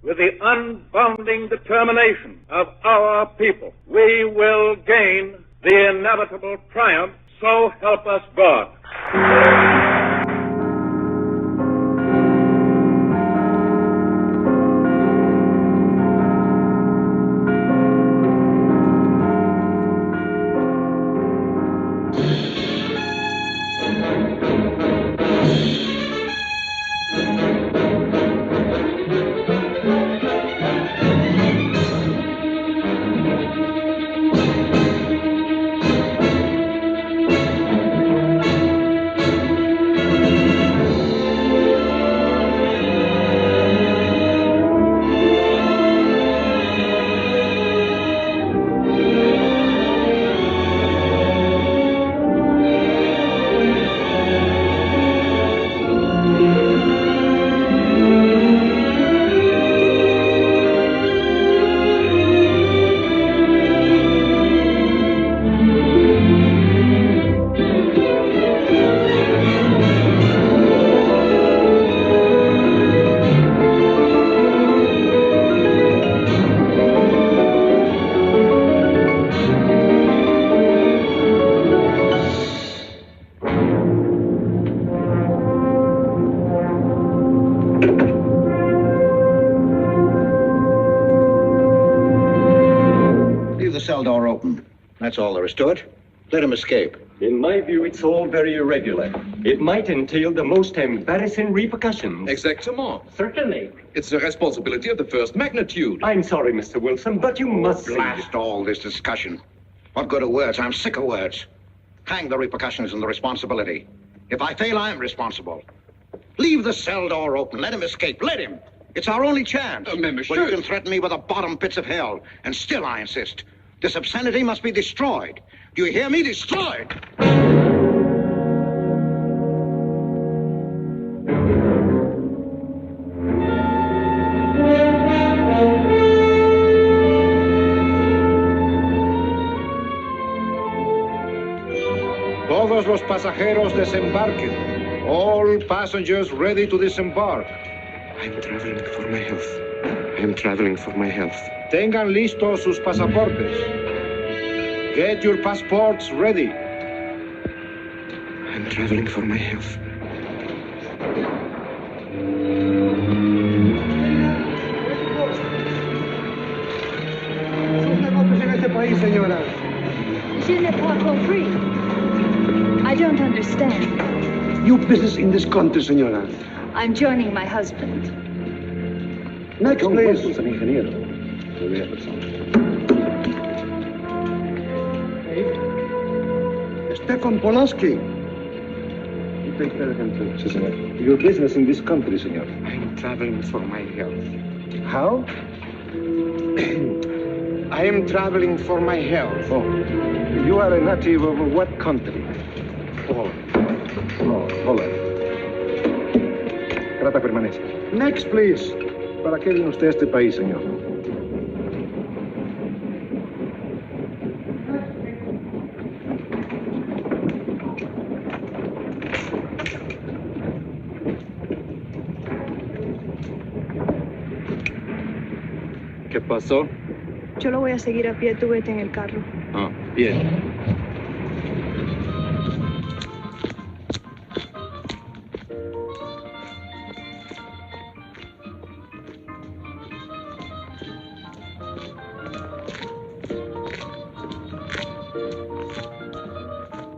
with the unbounding determination of our people, we will gain the inevitable triumph. So help us God. Cell door open. That's all there is to it. Let him escape. In my view, it's all very irregular. It might entail the most embarrassing repercussions. Exactement. Certainly. It's a responsibility of the first magnitude. I'm sorry, Mr. Wilson, but you must blast all this discussion. What good are words? I'm sick of words. Hang the repercussions and the responsibility. If I fail, I'm responsible. Leave the cell door open. Let him escape. Let him. It's our only chance. Monsieur. Well, you can threaten me with the bottom pits of hell, and still I insist. This obscenity must be destroyed. Do you hear me? Destroyed! Todos los pasajeros desembarquen. All passengers ready to disembark. I'm traveling for my health. I'm traveling for my health. Tengan listos sus pasaportes. Get your passports ready. I'm traveling for my health. Je n'ai pas compris. I don't understand. Your business in this country, senora. I'm joining my husband. Next, please. Stefan Polaski. You take care of him, too, senor. Your business in this country, senor. I'm traveling for my health. How? I am traveling for my health. Oh. You are a native of what country? Holland. Trata permanece. Next, please. ¿Para qué vino usted a este país, señor? ¿Qué pasó? Yo lo voy a seguir a pie, tú vete en el carro. Ah, bien.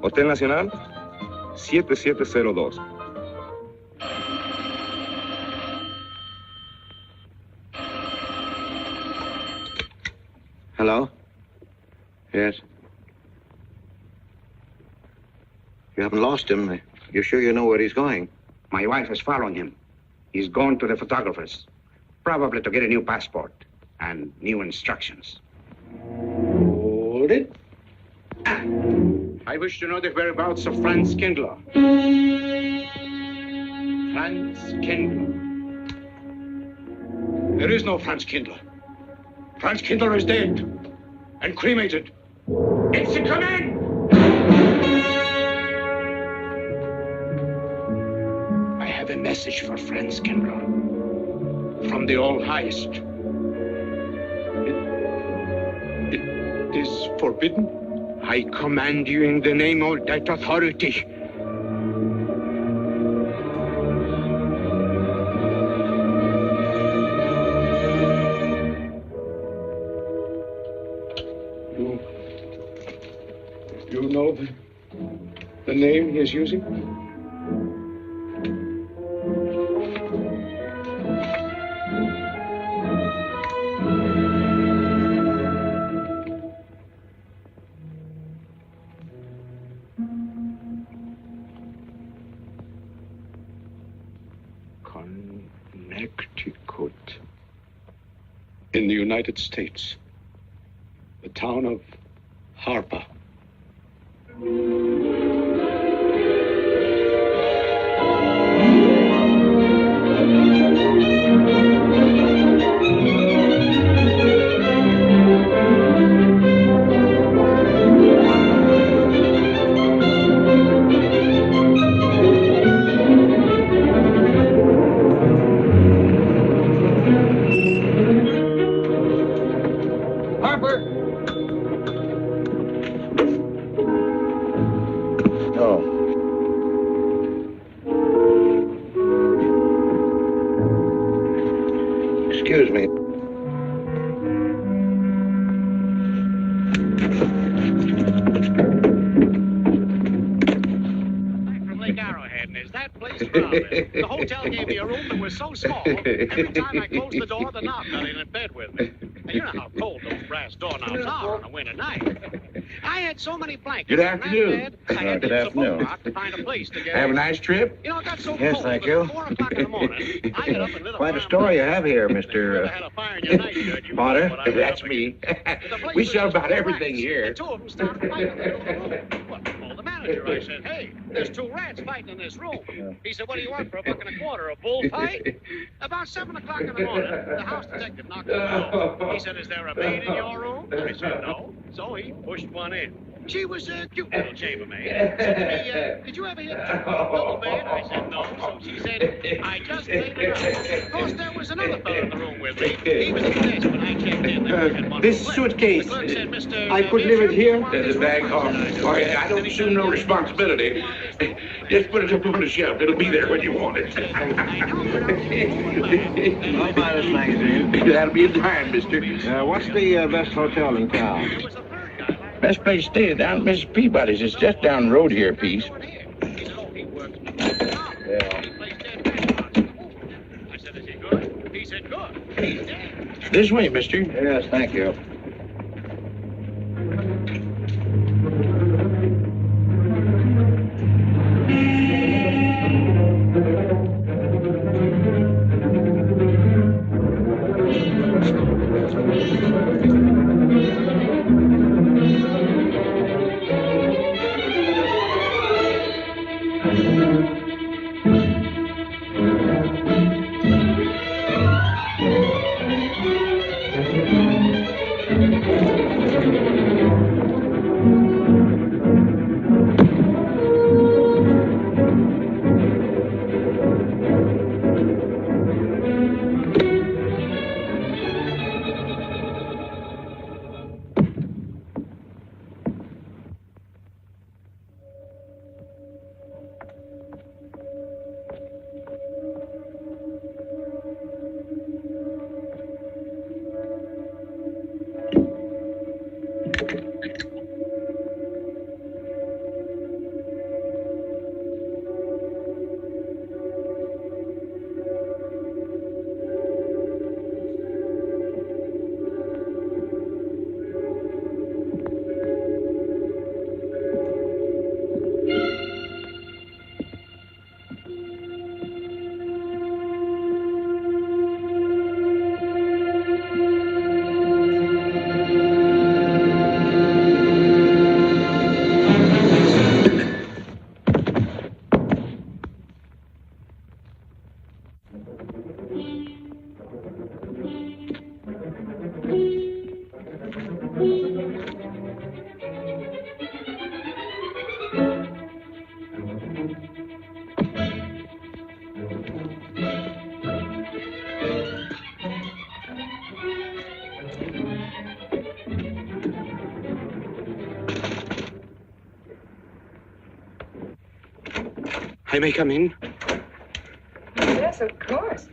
Hotel Nacional, 7702. Hello? Yes? You haven't lost him. You're sure you know where he's going? My wife is following him. He's gone to the photographer's, probably to get a new passport and new instructions. Hold it. I wish to know the whereabouts of Franz Kindler. Franz Kindler. There is no Franz Kindler. Franz Kindler is dead and cremated. It's a command! I have a message for Franz Kindler. from the All Highest. It is forbidden. I command you in the name of that authority. You know the name he is using? Connecticut. In the United States. The town of Harper. Excuse me. From Lake Arrowhead, and is that place crowded? The hotel gave me a room that was so small, every time I closed the door, the knob got in bed with me. And you know how cold those brass doorknobs are on a winter night. I had so many blankets. Good in that afternoon. bed, I had Good to use a afternoon. boat rock to find a place to get Have a in. nice trip? You know, it got so Yes, cold thank that you. at 4 o'clock in the morning, I got up and lit a Quite a fire story you myself. have here, If you ever Mr. had a fire in your nightshirt, you know Potter. what I was That's up me. against. The place We was sell just about full of everything rats. here. The two of them started fighting in the middle of the room. Well, I called the manager. I said, hey, there's 2 rats fighting in this room. He said, what do you want for $1.25? A bullfight? About 7 o'clock in the morning, the house detective knocked on the door. He said, is there a maid in your room? I said, no. So he pushed one in. She was a cute little chambermaid. Said to me, did you ever hear the double bed? I said, no. So she said, I just laid it up. Of course, there was another fellow in the room with me. He was at the desk when I checked in. There was one This left. suitcase, The clerk said, Mr. I could leave it here. There's The bag. I don't assume no responsibility. Just put it up on the shelf. It'll be there when you want it. I'll buy this magazine. That'll be in time, mister. What's the best hotel in town? Best place to stay down at Mrs. Peabody's. It's just down the road here a piece. Yeah. I said, is he good? He said, good. He's dead. This way, mister. Yes, thank you. I may come in? Yes, of course.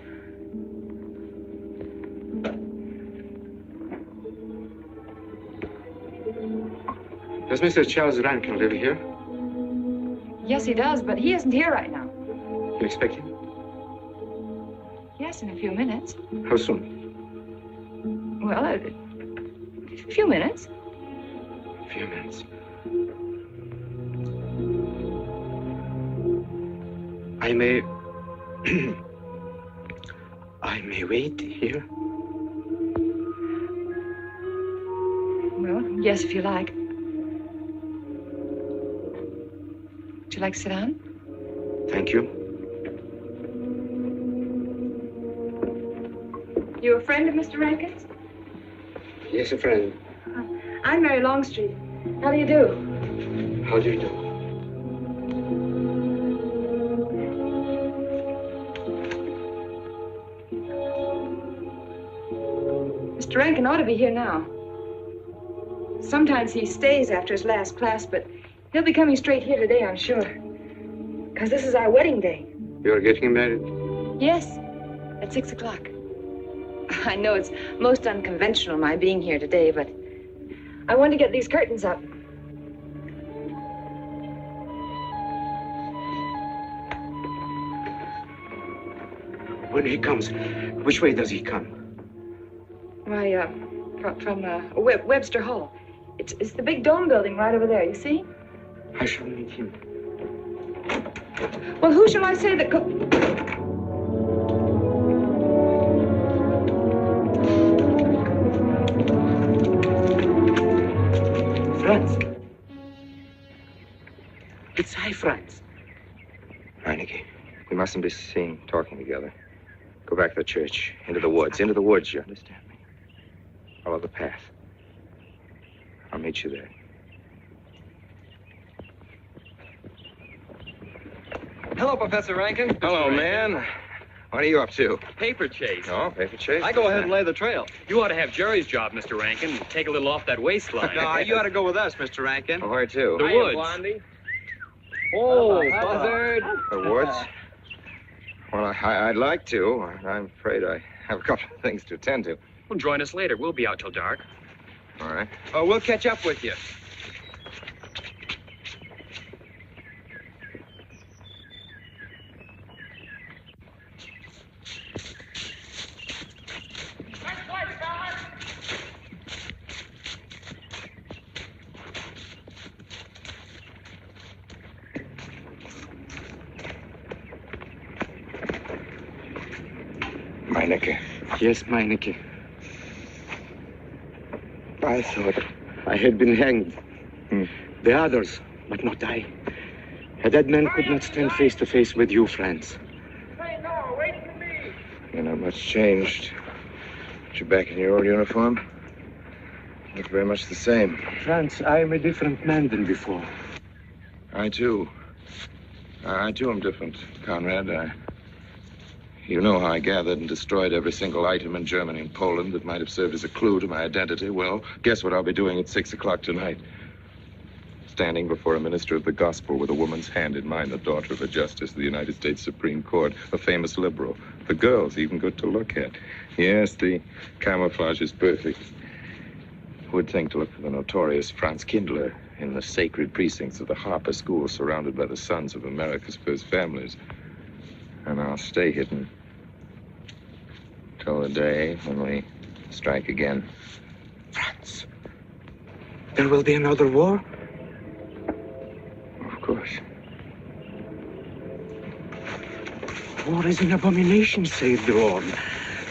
Does Mr. Charles Rankin live here? Yes, he does, but he isn't here right now. You expect him? Yes, in a few minutes. How soon? Well, a few minutes. A few minutes. I may... I may wait here? Well, yes, if you like. Would you like to sit down? Thank you. You a friend of Mr. Rankin's? Yes, a friend. I'm Mary Longstreet. How do you do? How do you do? Mr. Rankin ought to be here now. Sometimes he stays after his last class, but he'll be coming straight here today, I'm sure. Because this is our wedding day. You're getting married? Yes, at 6 o'clock. I know it's most unconventional, my being here today, but I want to get these curtains up. When he comes, which way does he come? Why, from Webster Hall. It's the big dome building right over there, you see? I shall meet him. Well, who shall I say that Franz. It's I, Franz. Reineke, we mustn't be seen talking together. Go back to the church, into the woods, you understand me? Follow the path. I'll meet you there. Hello, Professor Rankin. Hello, man. What are you up to? Paper chase. Oh, paper chase? I go ahead and lay the trail. You ought to have Jerry's job, Mr. Rankin. Take a little off that waistline. No, you ought to go with us, Mr. Rankin. Oh, where to? The woods. Blondie. Oh, buzzard. The woods? Well, I'd like to. I'm afraid I have a couple of things to attend to. Well, join us later. We'll be out till dark. All right. Oh, we'll catch up with you. Meineke. Yes, Meineke. I thought I had been hanged. The others, but not I. A dead man could not stand face to face with you, Franz. Hey, no, wait for me. You're not much changed. But you're back in your old uniform. Look very much the same. Franz, I am a different man than before. I too am different, Conrad. You know how I gathered and destroyed every single item in Germany and Poland that might have served as a clue to my identity. Well, guess what I'll be doing at 6 o'clock tonight? Standing before a minister of the gospel with a woman's hand in mine, the daughter of a justice of the United States Supreme Court, a famous liberal. The girl's even good to look at. Yes, the camouflage is perfect. Who would think to look for the notorious Franz Kindler in the sacred precincts of the Harper School, surrounded by the sons of America's first families? And I'll stay hidden till the day when we strike again. Franz, there will be another war? Of course. War is an abomination, saith the Lord.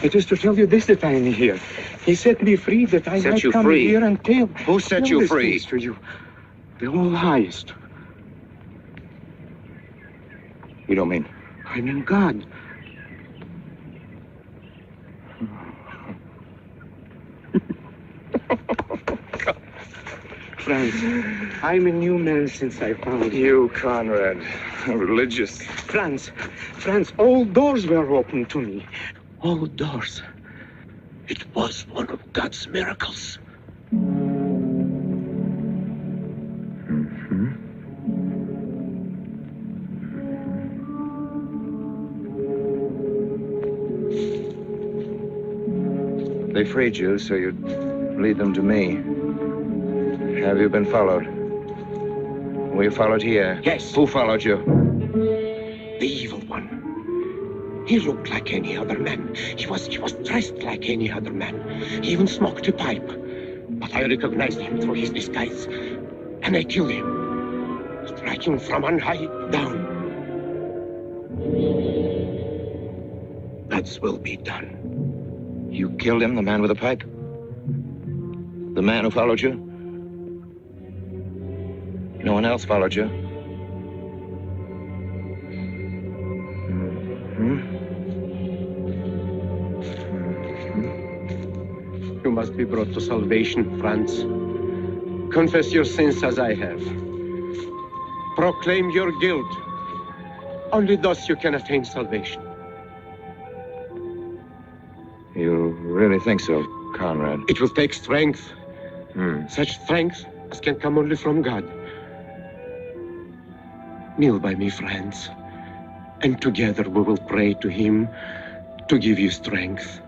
It is to tell you this that I am here. He set me free that I might come here and tell. Who set you free? To you. The All Highest. You don't mean? I mean God. Franz, I'm a new man since I found you. Conrad, religious. Franz, all doors were open to me. All doors. It was one of God's miracles. They freed you so you'd lead them to me. Have you been followed? Were you followed here? Yes. Who followed you? The evil one. He looked like any other man. He was dressed like any other man. He even smoked a pipe. But I recognized him through his disguise. And I killed him, striking from on high down. God's will be done. You killed him, the man with the pipe? The man who followed you? No one else followed you? You must be brought to salvation, Franz. Confess your sins as I have. Proclaim your guilt. Only thus you can attain salvation. You really think so, Conrad? It will take strength. Such strength as can come only from God. Kneel by me, Franz, and together we will pray to him to give you strength.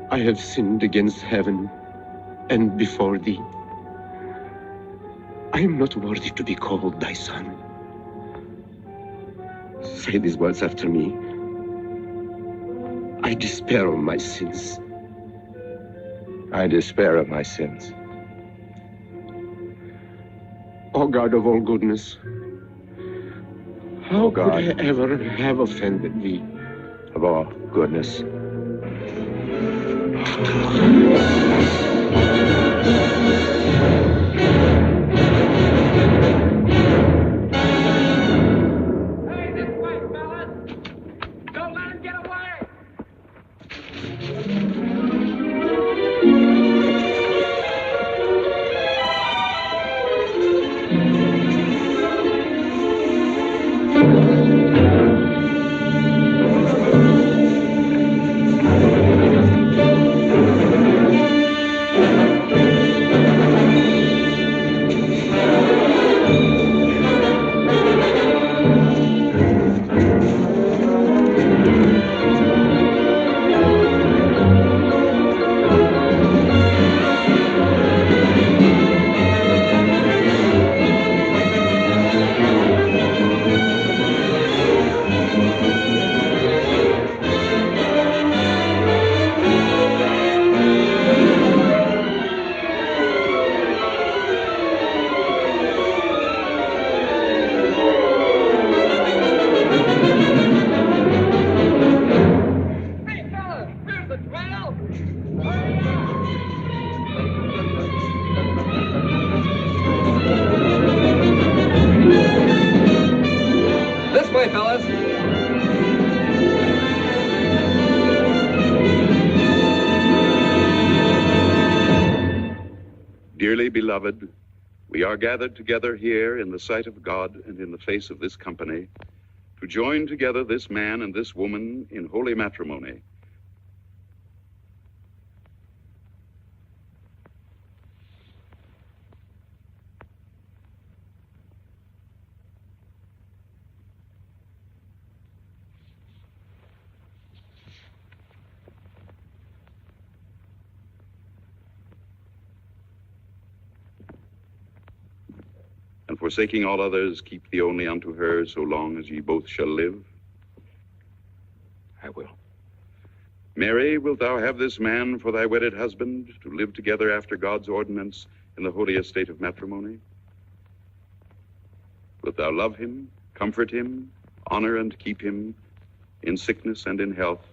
I have sinned against heaven and before thee. I am not worthy to be called thy son. Say these words after me. I despair of my sins. I despair of my sins. O God of all goodness, how could I ever have offended thee? Of all goodness. Hey, this way, fellas! Don't let him get away! This way, fellas. Dearly beloved, we are gathered together here in the sight of God and in the face of this company to join together this man and this woman in holy matrimony. And forsaking all others, keep thee only unto her so long as ye both shall live. I will. Mary, wilt thou have this man for thy wedded husband, to live together after God's ordinance in the holy estate of matrimony? Wilt thou love him, comfort him, honor and keep him in sickness and in health,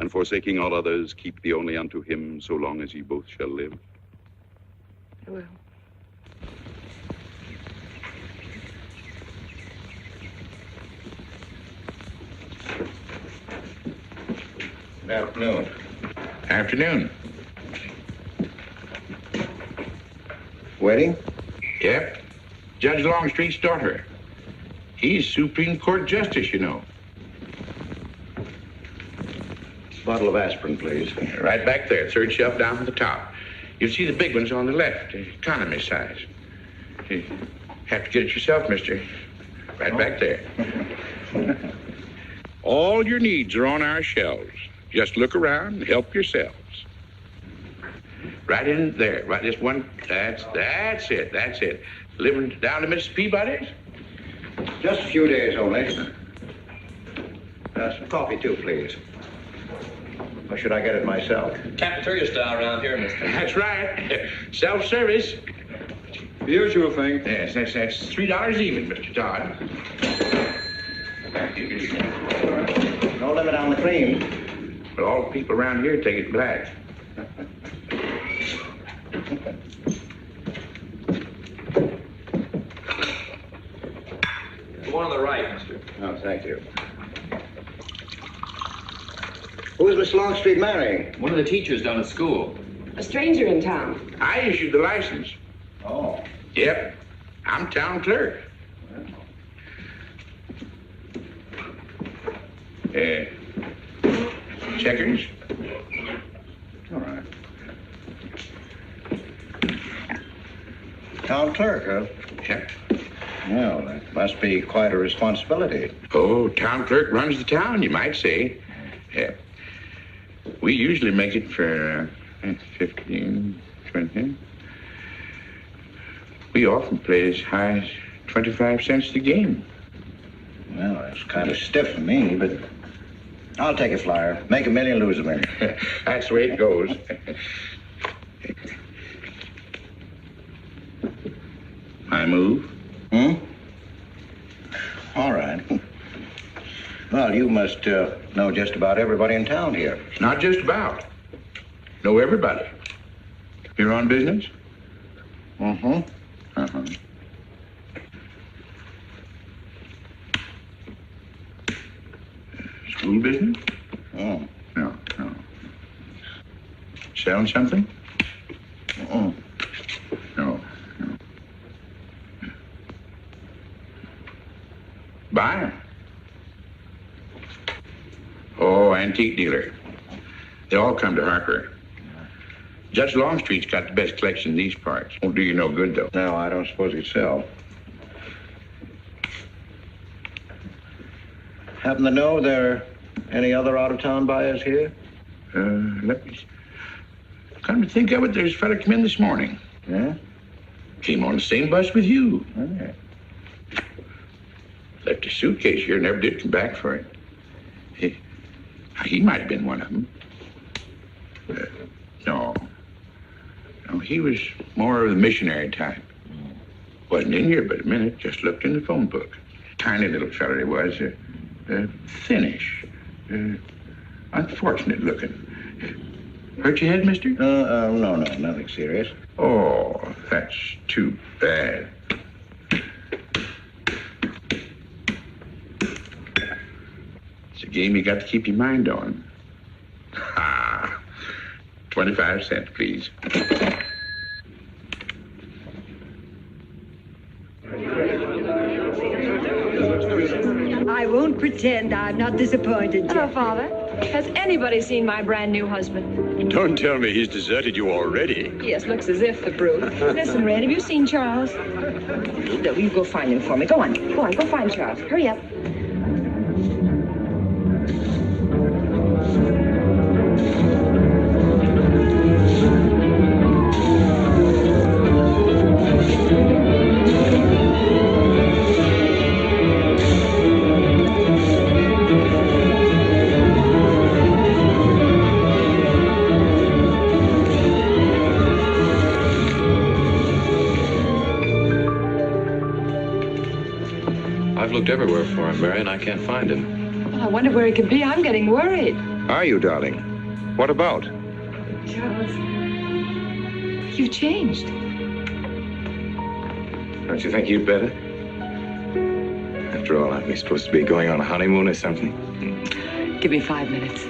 and forsaking all others, keep thee only unto him so long as ye both shall live? I will. Good afternoon. Afternoon. Wedding? Yep. Judge Longstreet's daughter. He's Supreme Court Justice, you know. Bottle of aspirin, please. Right back there, third shelf down at the top. You'll see the big ones on the left, the economy size. You have to get it yourself, mister. Right back there. All your needs are on our shelves. Just look around and help yourselves. Right in there. Right this one. That's it. That's it. Living down to Mrs. Peabody's? Just a few days only. Some coffee, too, please. Or should I get it myself? Cafeteria style around here, mister. That's right. Self-service. The usual thing. Yes, that's $3 even, Mr. Todd. No limit on the cream. But all the people around here take it black. The one on the right, mister. Oh, thank you. Who is Miss Longstreet marrying? One of the teachers down at school. A stranger in town. I issued the license. Oh. Yep. I'm town clerk. Checkers? All right. Town clerk, huh? Yep. Well, that must be quite a responsibility. Oh, town clerk runs the town, you might say. Yeah. We usually make it for 15, 20. We often play as high as 25 cents a game. Well, that's kind of stiff for me, but I'll take a flyer. Make a million, lose a million. That's the way it goes. I move. All right. Well, you must know just about everybody in town here. Not just about. Know everybody. You're on business? Mm-hmm. Uh-huh. School business? Oh. No. Selling something? Mm-mm. No. Buyer? Oh, antique dealer. They all come to Harper. Judge Longstreet's got the best collection in these parts. Won't do you no good, though. No, I don't suppose he'd sell. Happen to know there are any other out-of-town buyers here? Let me... Come to think of it, there's a fella come in this morning. Yeah? Came on the same bus with you. Okay. Left his suitcase here, never did come back for it. He might have been one of them. No, he was more of the missionary type. Wasn't in here but a minute, just looked in the phone book. Tiny little fella he was, thinnish, unfortunate looking. Hurt your head, mister? No, nothing serious. Oh, that's too bad. It's a game you got to keep your mind on. 25 cents, please. I won't pretend I'm not disappointed, Hello, Jeff. Father. Has anybody seen my brand new husband? Don't tell me he's deserted you already. Yes, looks as if, the brute. Listen, Red, have you seen Charles? No, you go find him for me. Go on, go find Charles. Hurry up. I've looked everywhere for him, Mary, and I can't find him. Oh, I wonder where he could be. I'm getting worried. Are you, darling? What about? Charles, you've changed. Don't you think you'd better? After all, aren't we supposed to be going on a honeymoon or something? Give me 5 minutes.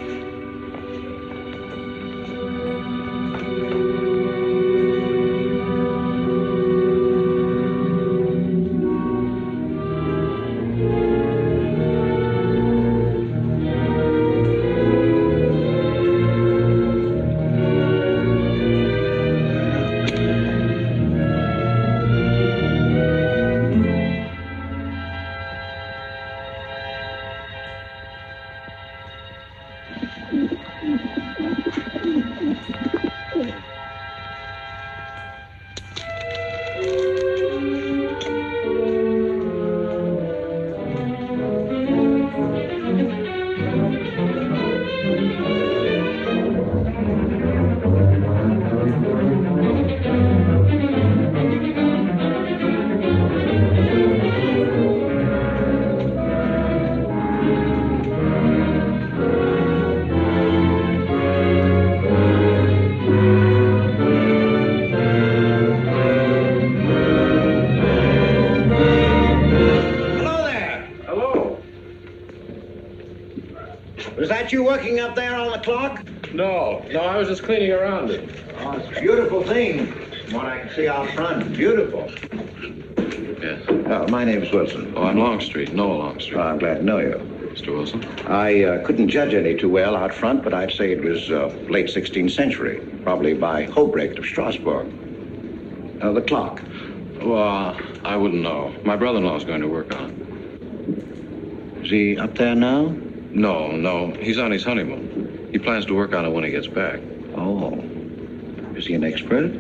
Was that you working up there on the clock? No, I was just cleaning around it. Oh, it's a beautiful thing. From what I can see out front, beautiful. Yes. My name's Wilson. Oh, I'm Longstreet, Noah Longstreet. Oh, I'm glad to know you. Mr. Wilson? I couldn't judge any too well out front, but I'd say it was late 16th century, probably by Hobrecht of Strasbourg. The clock. Well, I wouldn't know. My brother-in-law's going to work on it. Is he up there now? No. He's on his honeymoon. He plans to work on it when he gets back. Oh. Is he an expert?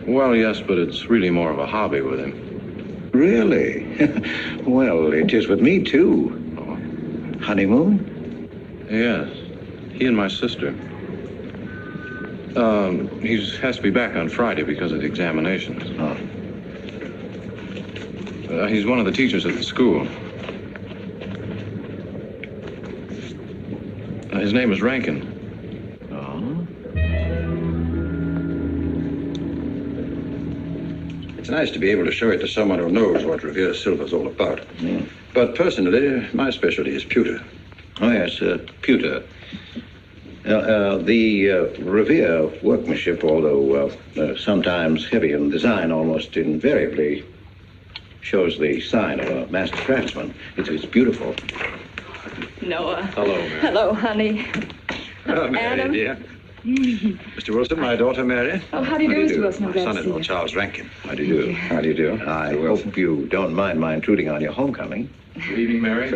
Well, yes, but it's really more of a hobby with him. Really? Well, it is with me, too. Oh. Honeymoon? Yes. He and my sister. He has to be back on Friday because of the examinations. Oh. He's one of the teachers at the school. His name is Rankin. Oh? It's nice to be able to show it to someone who knows what Revere Silver's all about. Yeah. But personally, my specialty is pewter. Oh, yes, pewter. The Revere workmanship, although sometimes heavy in design, almost invariably shows the sign of a master craftsman. It's beautiful. Noah. Hello, Mary. Hello, honey. Oh, Mary, Adam. dear. Mr. Wilson, my daughter, Mary. Oh, how do you do, Mr. Wilson? I'm My glad to see son-in-law, you. Charles Rankin. How do you do? How do you do? I hope you don't mind my intruding on your homecoming. Good evening, Mary.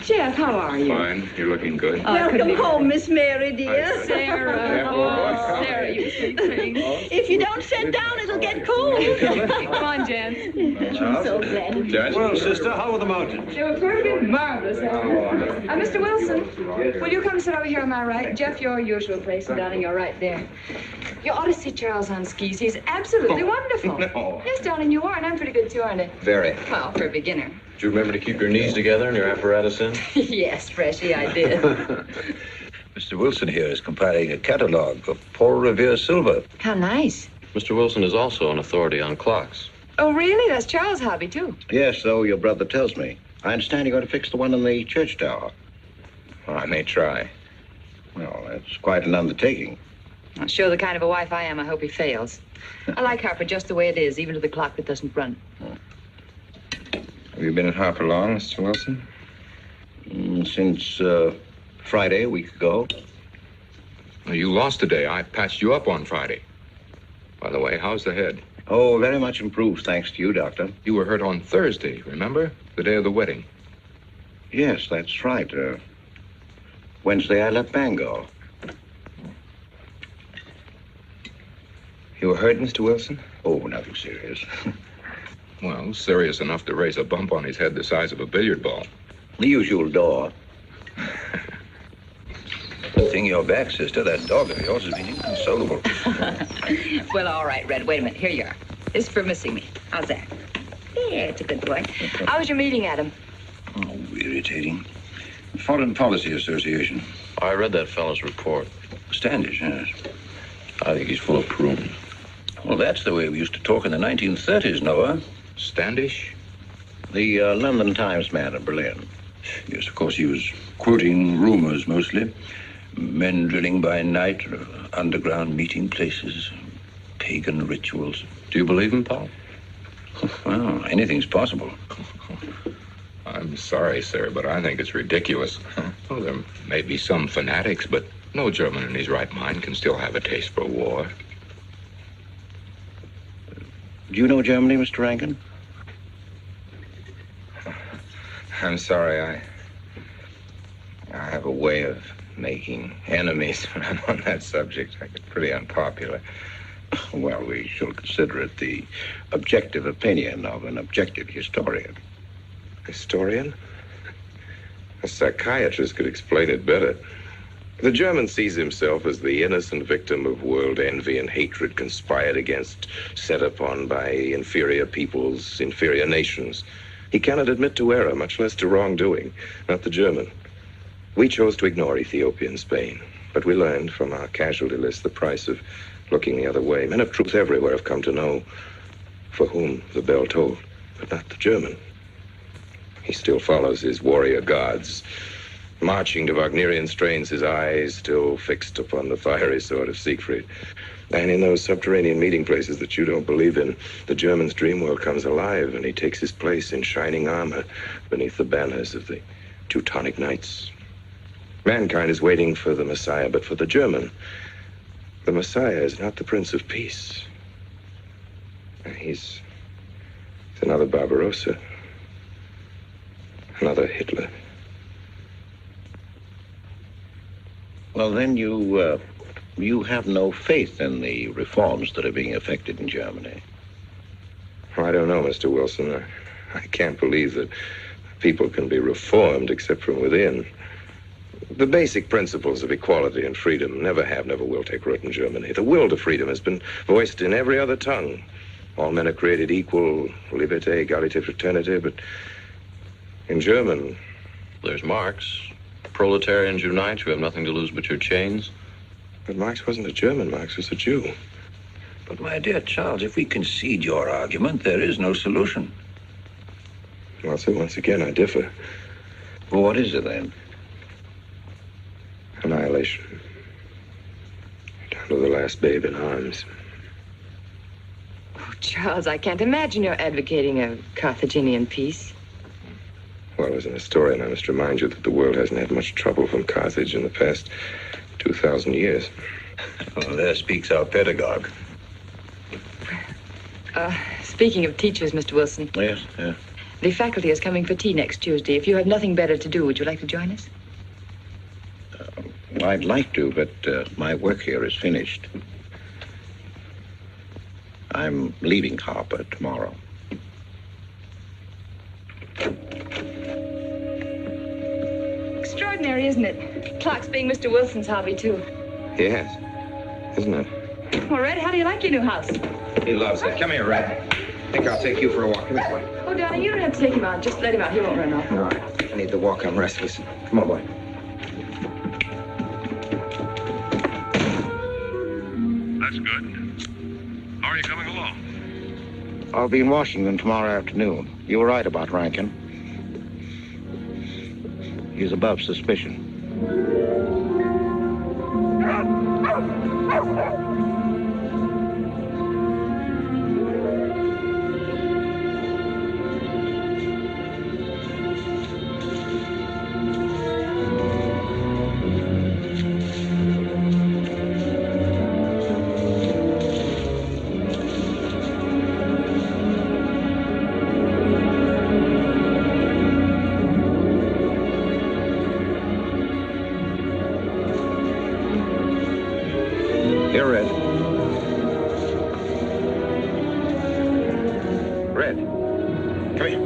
Jeff, how are you? Fine. You're looking good. Welcome home, Miss Mary, dear. Sarah. Oh, Sarah, you sweet thing. If you don't sit down, it'll get cold. Come on, Jen. I'm so glad. Well, sister, how are the mountains? They were perfectly marvelous. Mr. Wilson, will you come sit over here on my right? Jeff, your usual place, and darling, you're right there. You ought to see Charles on skis. He's absolutely wonderful. No. Yes, darling, you are, and I'm pretty good too, aren't I? Very. Well, for a beginner. Do you remember to keep your knees together and your apparatus in? Yes, Freshy, I did. Mr. Wilson here is compiling a catalogue of Paul Revere silver. How nice. Mr. Wilson is also an authority on clocks. Oh, really? That's Charles' hobby, too. Yes, so your brother tells me. I understand you're going to fix the one in the church tower. Well, I may try. Well, that's quite an undertaking. I'll show the kind of a wife I am. I hope he fails. I like Harper just the way it is, even to the clock that doesn't run. Have you been at Harper long, Mr. Wilson? Since Friday, a week ago. Well, you lost today. I patched you up on Friday. By the way, how's the head? Oh, very much improved, thanks to you, Doctor. You were hurt on Thursday, remember? The day of the wedding. Yes, that's right. Wednesday, I left Bangor. You were hurt, Mr. Wilson? Oh, nothing serious. Well, serious enough to raise a bump on his head the size of a billiard ball. The usual door. Good thing you're back, sister. That dog of yours has been inconsolable. Well, all right, Red. Wait a minute. Here you are. This is for missing me. How's that? Yeah, it's a good boy. How was your meeting, Adam? Oh, irritating. Foreign Policy Association. I read that fellow's report. Standish, yes. I think he's full of prunes. Well, that's the way we used to talk in the 1930s, Noah. Standish? The London Times man in Berlin. Yes, of course, he was quoting rumors mostly. Men drilling by night, underground meeting places, pagan rituals. Do you believe him, Paul? Well, anything's possible. I'm sorry, sir, but I think it's ridiculous. Well, there may be some fanatics, but no German in his right mind can still have a taste for war. Do you know Germany, Mr. Rankin? I'm sorry, I have a way of making enemies when I'm on that subject. I get pretty unpopular. Well, we shall consider it the objective opinion of an objective historian. Historian? A psychiatrist could explain it better. The German sees himself as the innocent victim of world envy and hatred conspired against, set upon by inferior peoples, inferior nations. He cannot admit to error, much less to wrongdoing. Not the German. We chose to ignore Ethiopia and Spain, but we learned from our casualty list the price of looking the other way. Men of truth everywhere have come to know for whom the bell tolled, but not the German. He still follows his warrior gods, marching to Wagnerian strains, his eyes still fixed upon the fiery sword of Siegfried. And in those subterranean meeting places that you don't believe in, the German's dream world comes alive, and he takes his place in shining armor beneath the banners of the Teutonic Knights. Mankind is waiting for the Messiah, but for the German, the Messiah is not the Prince of Peace. He's another Barbarossa, another Hitler. Well, then you have no faith in the reforms that are being effected in Germany. I don't know, Mr. Wilson. I can't believe that people can be reformed except from within. The basic principles of equality and freedom never have, never will take root in Germany. The will to freedom has been voiced in every other tongue. All men are created equal, liberté, égalité, fraternité, but in German... There's Marx. Proletarians unite, you have nothing to lose but your chains. But Marx wasn't a German, Marx was a Jew. But my dear Charles, if we concede your argument, there is no solution. Well, so once again, I differ. Well, what is it then? Annihilation. Down to the last babe in arms. Oh, Charles, I can't imagine you're advocating a Carthaginian peace. Well, as an historian, I must remind you that the world hasn't had much trouble from Carthage in the past 2,000 years. Well, there speaks our pedagogue. Speaking of teachers, Mr. Wilson. Yes, yeah. The faculty is coming for tea next Tuesday. If you have nothing better to do, would you like to join us? I'd like to, but my work here is finished. I'm leaving Harper tomorrow. Extraordinary, isn't it? Clocks being Mr. Wilson's hobby, too. Yes, isn't it? Well, Red, how do you like your new house? He loves it. Come here, Red. I think I'll take you for a walk. Come here, boy. Oh, darling, you don't have to take him out. Just let him out. He won't run off. All right. I need the walk. I'm restless. Come on, boy. That's good. How are you coming along? I'll be in Washington tomorrow afternoon. You were right about Rankin. He's above suspicion. Here, Red. Red. Come here.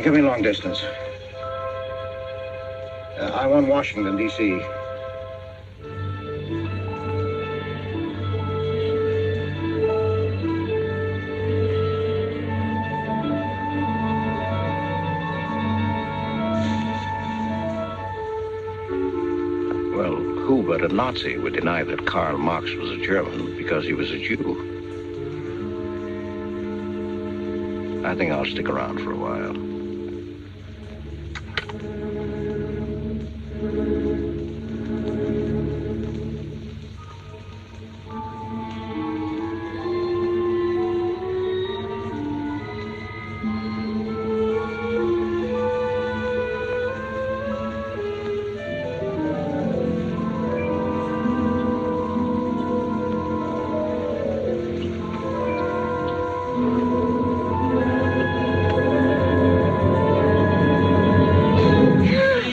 Give me long distance. I want Washington, D.C. Well, who but a Nazi would deny that Karl Marx was a German because he was a Jew? I think I'll stick around for a while.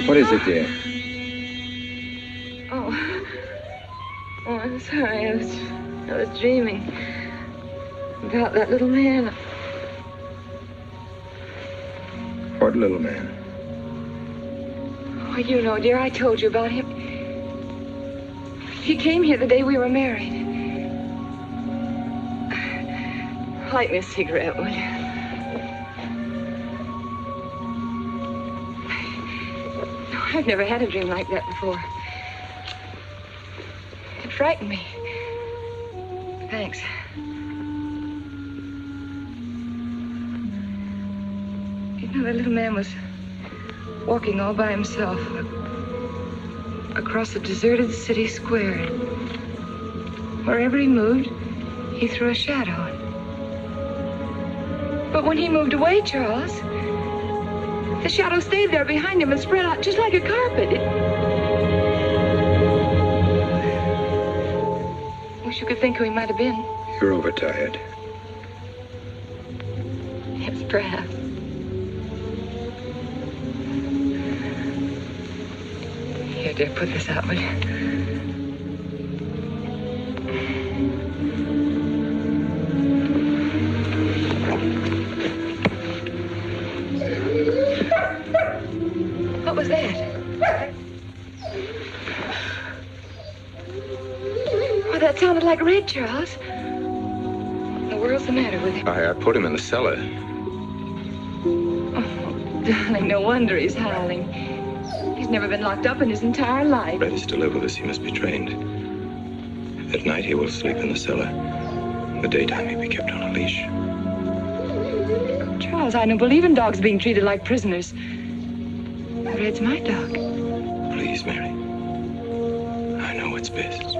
What is it, dear? Oh, I'm sorry. I was About that little man. What little man? Oh, you know, dear, I told you about him. He came here the day we were married. Light me a cigarette, will you? No, I've never had a dream like that before. It frightened me. Thanks. You know, that little man was walking all by himself across a deserted city square. Wherever he moved, he threw a shadow. But when he moved away, Charles, the shadow stayed there behind him and spread out just like a carpet. Wish you could think who he might have been. You're overtired. Yes, perhaps. Here, dear, put this out, will you? What was that? Oh, that sounded like Red, Charles. What in the world's the matter with him? I put him in the cellar. Oh, darling, no wonder he's howling. He's never been locked up in his entire life. Red is to live with us. He must be trained. At night, he will sleep in the cellar. In the daytime, he'll be kept on a leash. Charles, I don't believe in dogs being treated like prisoners. Red's my dog. Please, Mary. I know what's best.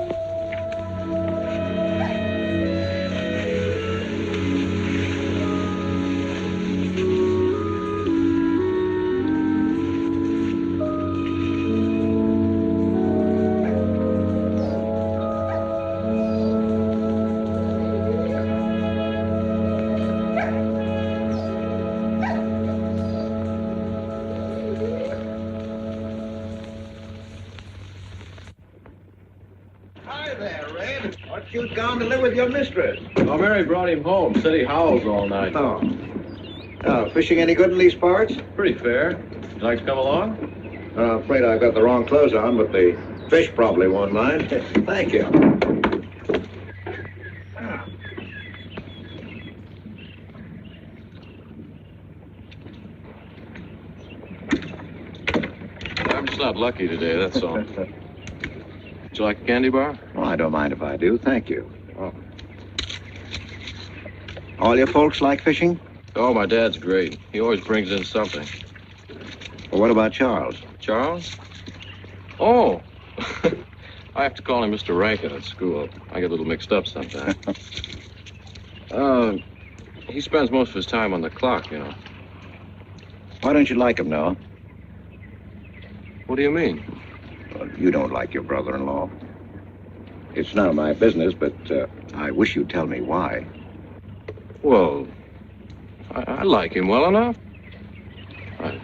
You've gone to live with your mistress. Oh, Mary brought him home. Said he howls all night. Oh. Oh, fishing any good in these parts? Pretty fair. Would you like to come along? I'm afraid I've got the wrong clothes on, but the fish probably won't mind. Thank you. I'm just not lucky today, that's all. Would you like a candy bar? Oh, I don't mind if I do. Thank you. Oh. All your folks like fishing? Oh, my dad's great. He always brings in something. Well, what about Charles? Charles? Oh! I have to call him Mr. Rankin at school. I get a little mixed up sometimes. He spends most of his time on the clock, you know. Why don't you like him, Noah? What do you mean? Well, you don't like your brother-in-law. It's none of my business, but I wish you'd tell me why. Well, I like him well enough. I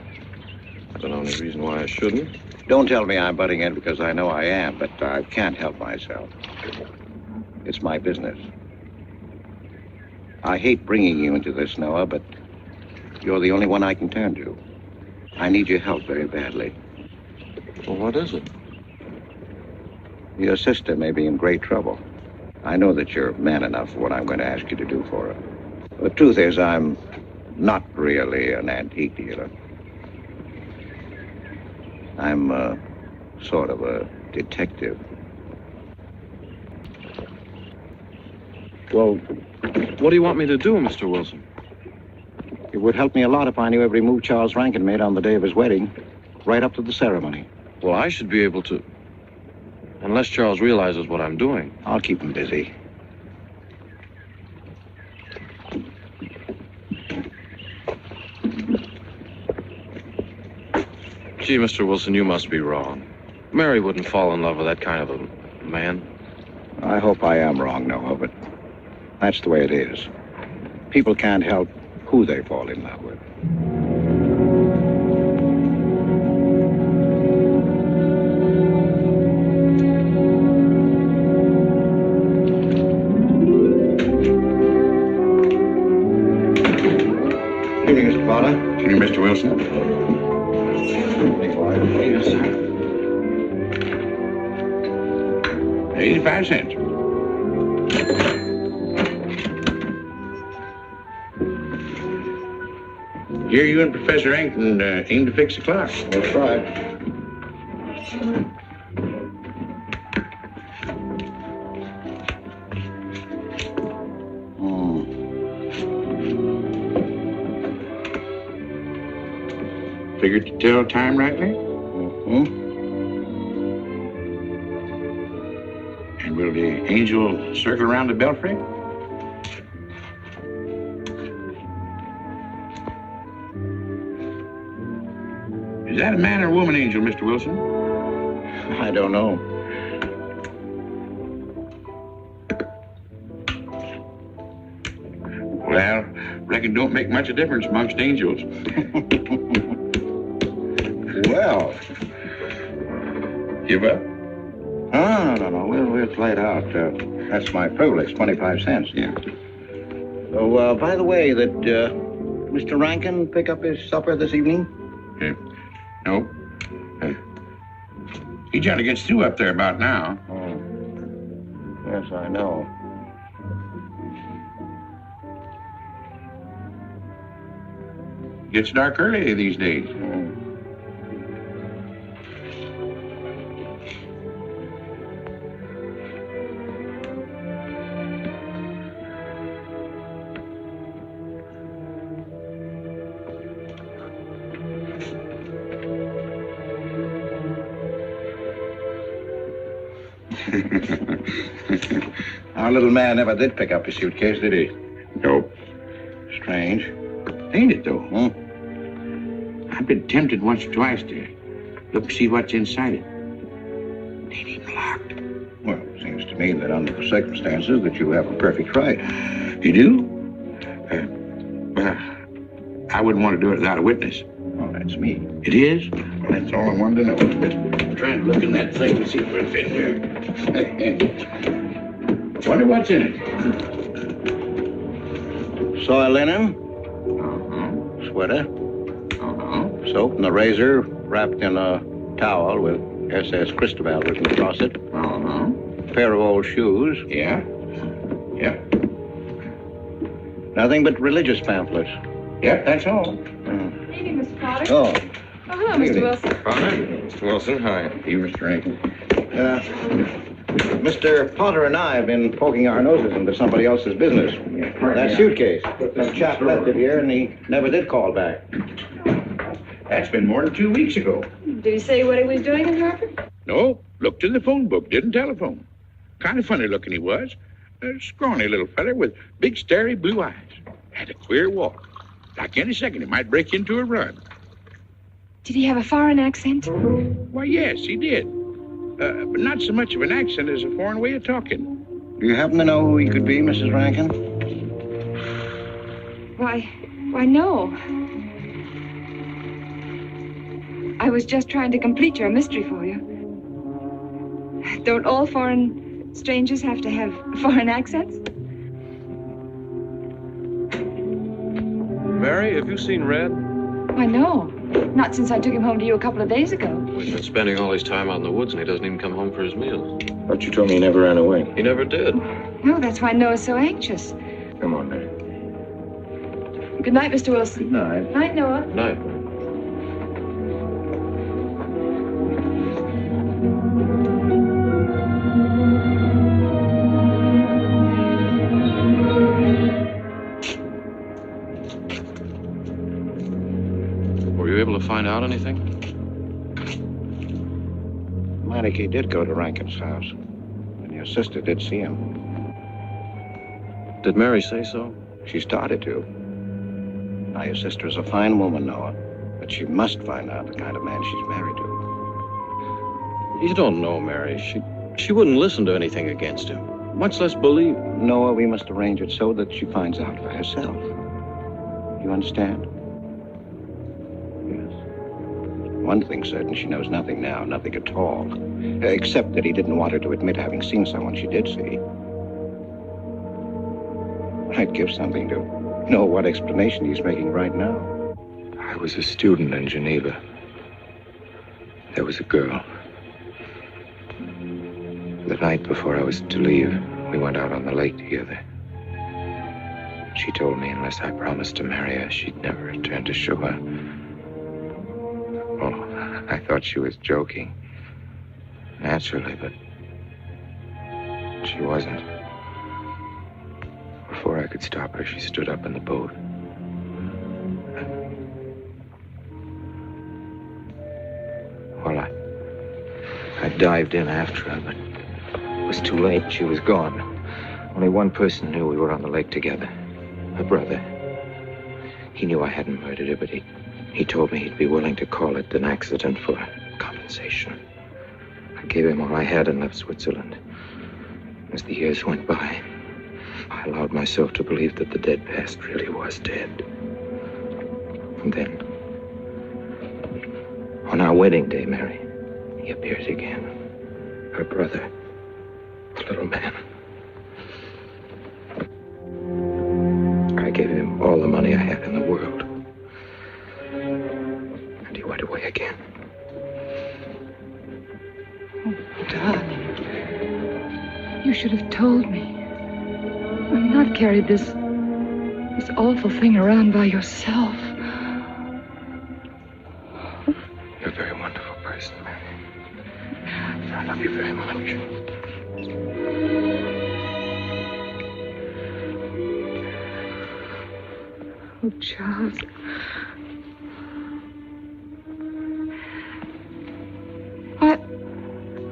don't know any reason why I shouldn't. Don't tell me I'm butting in because I know I am, but I can't help myself. It's my business. I hate bringing you into this, Noah, but you're the only one I can turn to. I need your help very badly. Well, what is it? Your sister may be in great trouble. I know that you're man enough for what I'm going to ask you to do for her. The truth is, I'm not really an antique dealer. I'm sort of a detective. Well, what do you want me to do, Mr. Wilson? It would help me a lot if I knew every move Charles Rankin made on the day of his wedding, right up to the ceremony. Well, I should be able to, unless Charles realizes what I'm doing. I'll keep him busy. Gee, Mr. Wilson, you must be wrong. Mary wouldn't fall in love with that kind of a man. I hope I am wrong, Noah, but that's the way it is. People can't help who they fall in love with. Potter. Can you, Mr. Wilson? Yes, sir. 85 cents. Here you and Professor Ankton aim to fix the clock. That's right. Figured to tell time rightly? Mm-hmm. And will the angel circle around the belfry? Is that a man or a woman angel, Mr. Wilson? I don't know. Well, reckon don't make much of a difference amongst angels. Well. Give up? No. We'll play it out. That's my privilege, 25 cents. Yeah. Oh, by the way, did Mr. Rankin pick up his supper this evening? No. He generally gets through up there about now. Oh. Yes, I know. Gets dark early these days. Our little man never did pick up his suitcase, did he? Nope. Strange. Ain't it, though? I've been tempted once or twice to look and see what's inside it. Ain't even locked. Well, it seems to me that under the circumstances that you have a perfect right. You do? Well, I wouldn't want to do it without a witness. Oh, that's me. It is? Well, that's all I wanted to know. I'm trying to look in that thing and see if it fits here. Wonder what's in it. Soy linen. Sweater. Soap and a razor wrapped in a towel with SS Cristobal written across it. Pair of old shoes. Yeah. Nothing but religious pamphlets. Yep, that's all. Evening, Mr. Potter. Oh. Oh, hello, Mr. Wilson. Potter? Mr. Wilson, hi. You, Mr. Rankin. Mr. Potter and I have been poking our noses into somebody else's business. That suitcase. That chap left it here, and he never did call back. That's been more than 2 weeks ago. Did he say what he was doing in Hartford? No, looked in the phone book, didn't telephone. Kind of funny looking he was. A scrawny little feller with big, starry blue eyes. Had a queer walk. Like any second, he might break into a run. Did he have a foreign accent? Why, yes, he did. But not so much of an accent as a foreign way of talking. Do you happen to know who he could be, Mrs. Rankin? Why, no. I was just trying to complete your mystery for you. Don't all foreign strangers have to have foreign accents? Mary, have you seen Red? Why, no. Not since I took him home to you a couple of days ago. We've been spending all his time out in the woods, and he doesn't even come home for his meals. But you told me he never ran away. He never did. No, that's why Noah's so anxious. Come on, Mary. Good night, Mr. Wilson. Good night. Night, Noah. Night. Were you able to find out anything? Meineke did go to Rankin's house, and your sister did see him. Did Mary say so? She started to. Now, your sister is a fine woman, Noah, but she must find out the kind of man she's married to. You don't know Mary. She wouldn't listen to anything against him, much less believe. Noah, we must arrange it so that she finds out for herself. You understand? Yes. One thing's certain, she knows nothing now, nothing at all. Except that he didn't want her to admit having seen someone she did see. I'd give something to know what explanation he's making right now. I was a student in Geneva. There was a girl. The night before I was to leave, we went out on the lake together. She told me unless I promised to marry her, she'd never return to shore. Oh, I thought she was joking. Naturally, but she wasn't. Before I could stop her, she stood up in the boat. Well, I dived in after her, but it was too late. She was gone. Only one person knew we were on the lake together. Her brother. He knew I hadn't murdered her, but he told me he'd be willing to call it an accident for compensation. I gave him all I had and left Switzerland. As the years went by, I allowed myself to believe that the dead past really was dead. And then, on our wedding day, Mary, he appeared again. Her brother, the little man. I gave him all the money I had in the world. And he went away again. Oh, darling. You should have told me. And not carried this awful thing around by yourself. You're a very wonderful person, Mary. I love you very much. Oh, Charles.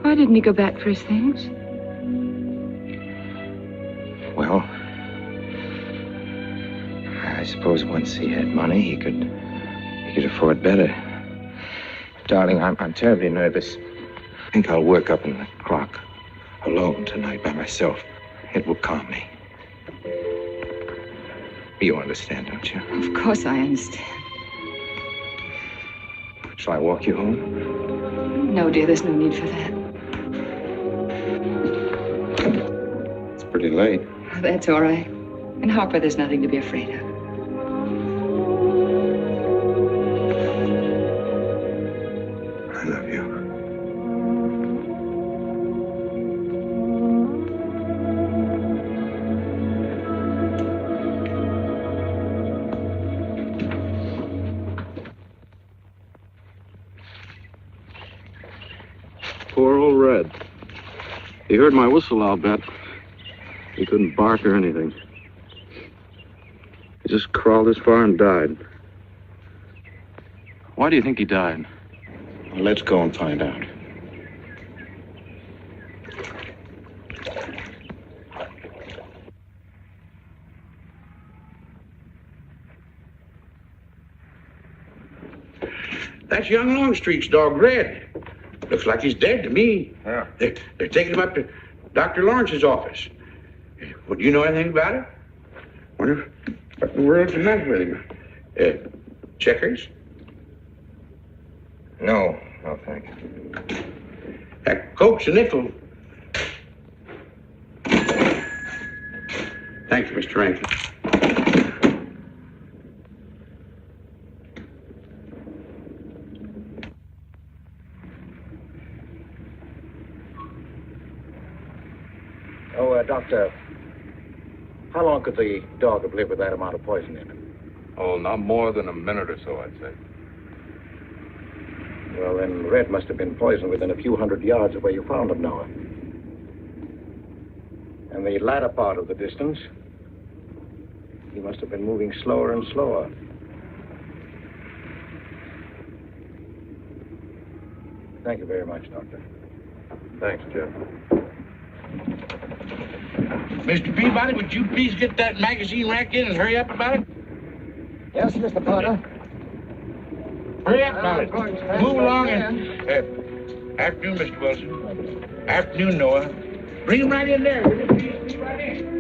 Why didn't he go back for his things? Well, I suppose once he had money, he could afford better. Darling, I'm terribly nervous. I think I'll work up in the clock alone tonight by myself. It will calm me. You understand, don't you? Of course I understand. Shall I walk you home? No, dear, there's no need for that. It's pretty late. That's all right. In Harper, there's nothing to be afraid of. I love you. Poor old Red. He heard my whistle, I'll bet. He couldn't bark or anything. He just crawled this far and died. Why do you think he died? Well, let's go and find out. That's young Longstreet's dog, Red. Looks like he's dead to me. Yeah. They're taking him up to Dr. Lawrence's office. Would you know anything about it? Wonder what in the world's the matter with him? Checkers? No, thank you. That Coke's a nickel. Thanks, Mr. Rankin. Oh, Doctor, how long could the dog have lived with that amount of poison in him? Oh, not more than a minute or so, I'd say. Well, then Red must have been poisoned within a few hundred yards of where you found him, Noah. And the latter part of the distance, he must have been moving slower and slower. Thank you very much, Doctor. Thanks, Jeff. Mr. Peabody, would you please get that magazine rack in and hurry up about it? Yes, Mr. Potter. Hurry up about it. Move along and... afternoon, Mr. Wilson. Afternoon, Noah. Bring him right in there, will you please? Bring right in.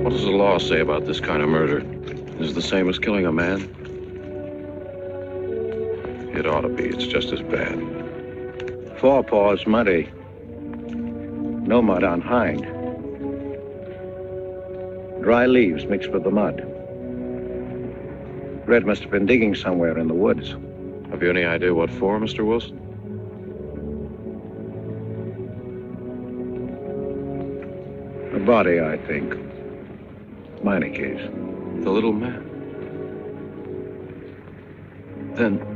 What does the law say about this kind of murder? Is it the same as killing a man? It ought to be. It's just as bad. Forepaws muddy. No mud on hind. Dry leaves mixed with the mud. Red must have been digging somewhere in the woods. Have you any idea what for, Mr. Wilson? A body, I think. Meineke's. The little man. Then...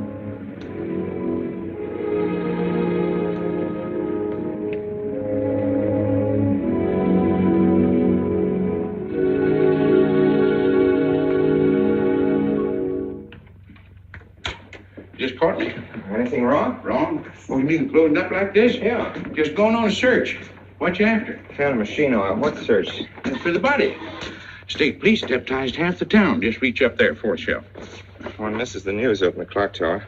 Just caught me. Anything wrong? Wrong? Well, you mean loading up like this? Yeah. Just going on a search. What you after? Found a machine oil. What search? For the body. State police deputized half the town. Just reach up there, fourth shelf. One misses the news up in the clock tower.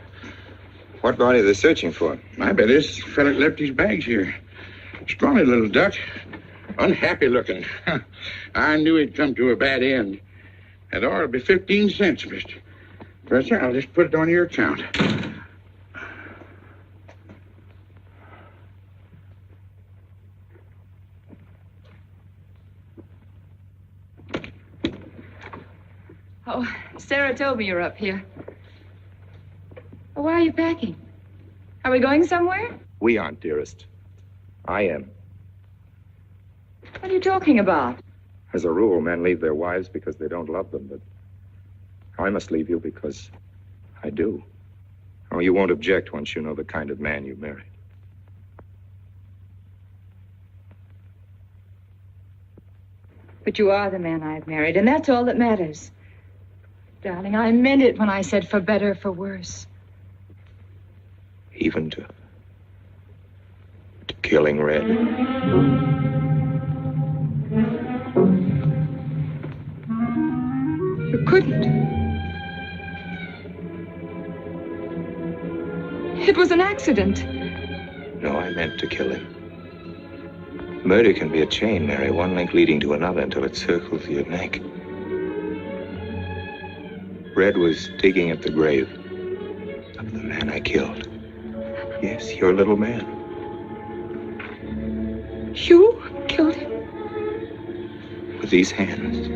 What body are they searching for? I bet this fella left his bags here. Scrawny little duck. Unhappy looking. I knew he'd come to a bad end. That ought to be 15 cents, mister. Professor, I'll just put it on your account. Oh, Sarah told me you're up here. Well, why are you packing? Are we going somewhere? We aren't, dearest. I am. What are you talking about? As a rule, men leave their wives because they don't love them, but I must leave you because I do. Oh, you won't object once you know the kind of man you married. But you are the man I've married, and that's all that matters. Darling, I meant it when I said for better, for worse. Even to killing Red. You couldn't. It was an accident. No, I meant to kill him. Murder can be a chain, Mary, one link leading to another until it circles your neck. Red was digging at the grave of the man I killed. Yes, your little man. You killed him? With these hands.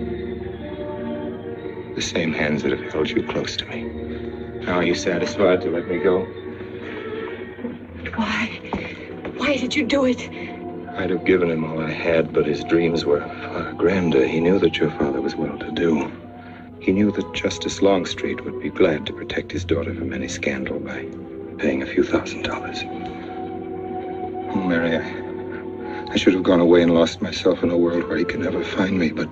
The same hands that have held you close to me. Now, are you satisfied to let me go? Why? Why did you do it? I'd have given him all I had, but his dreams were far grander. He knew that your father was well-to-do. He knew that Justice Longstreet would be glad to protect his daughter from any scandal by paying a few $1,000s. Oh, Mary, I should have gone away and lost myself in a world where he could never find me, but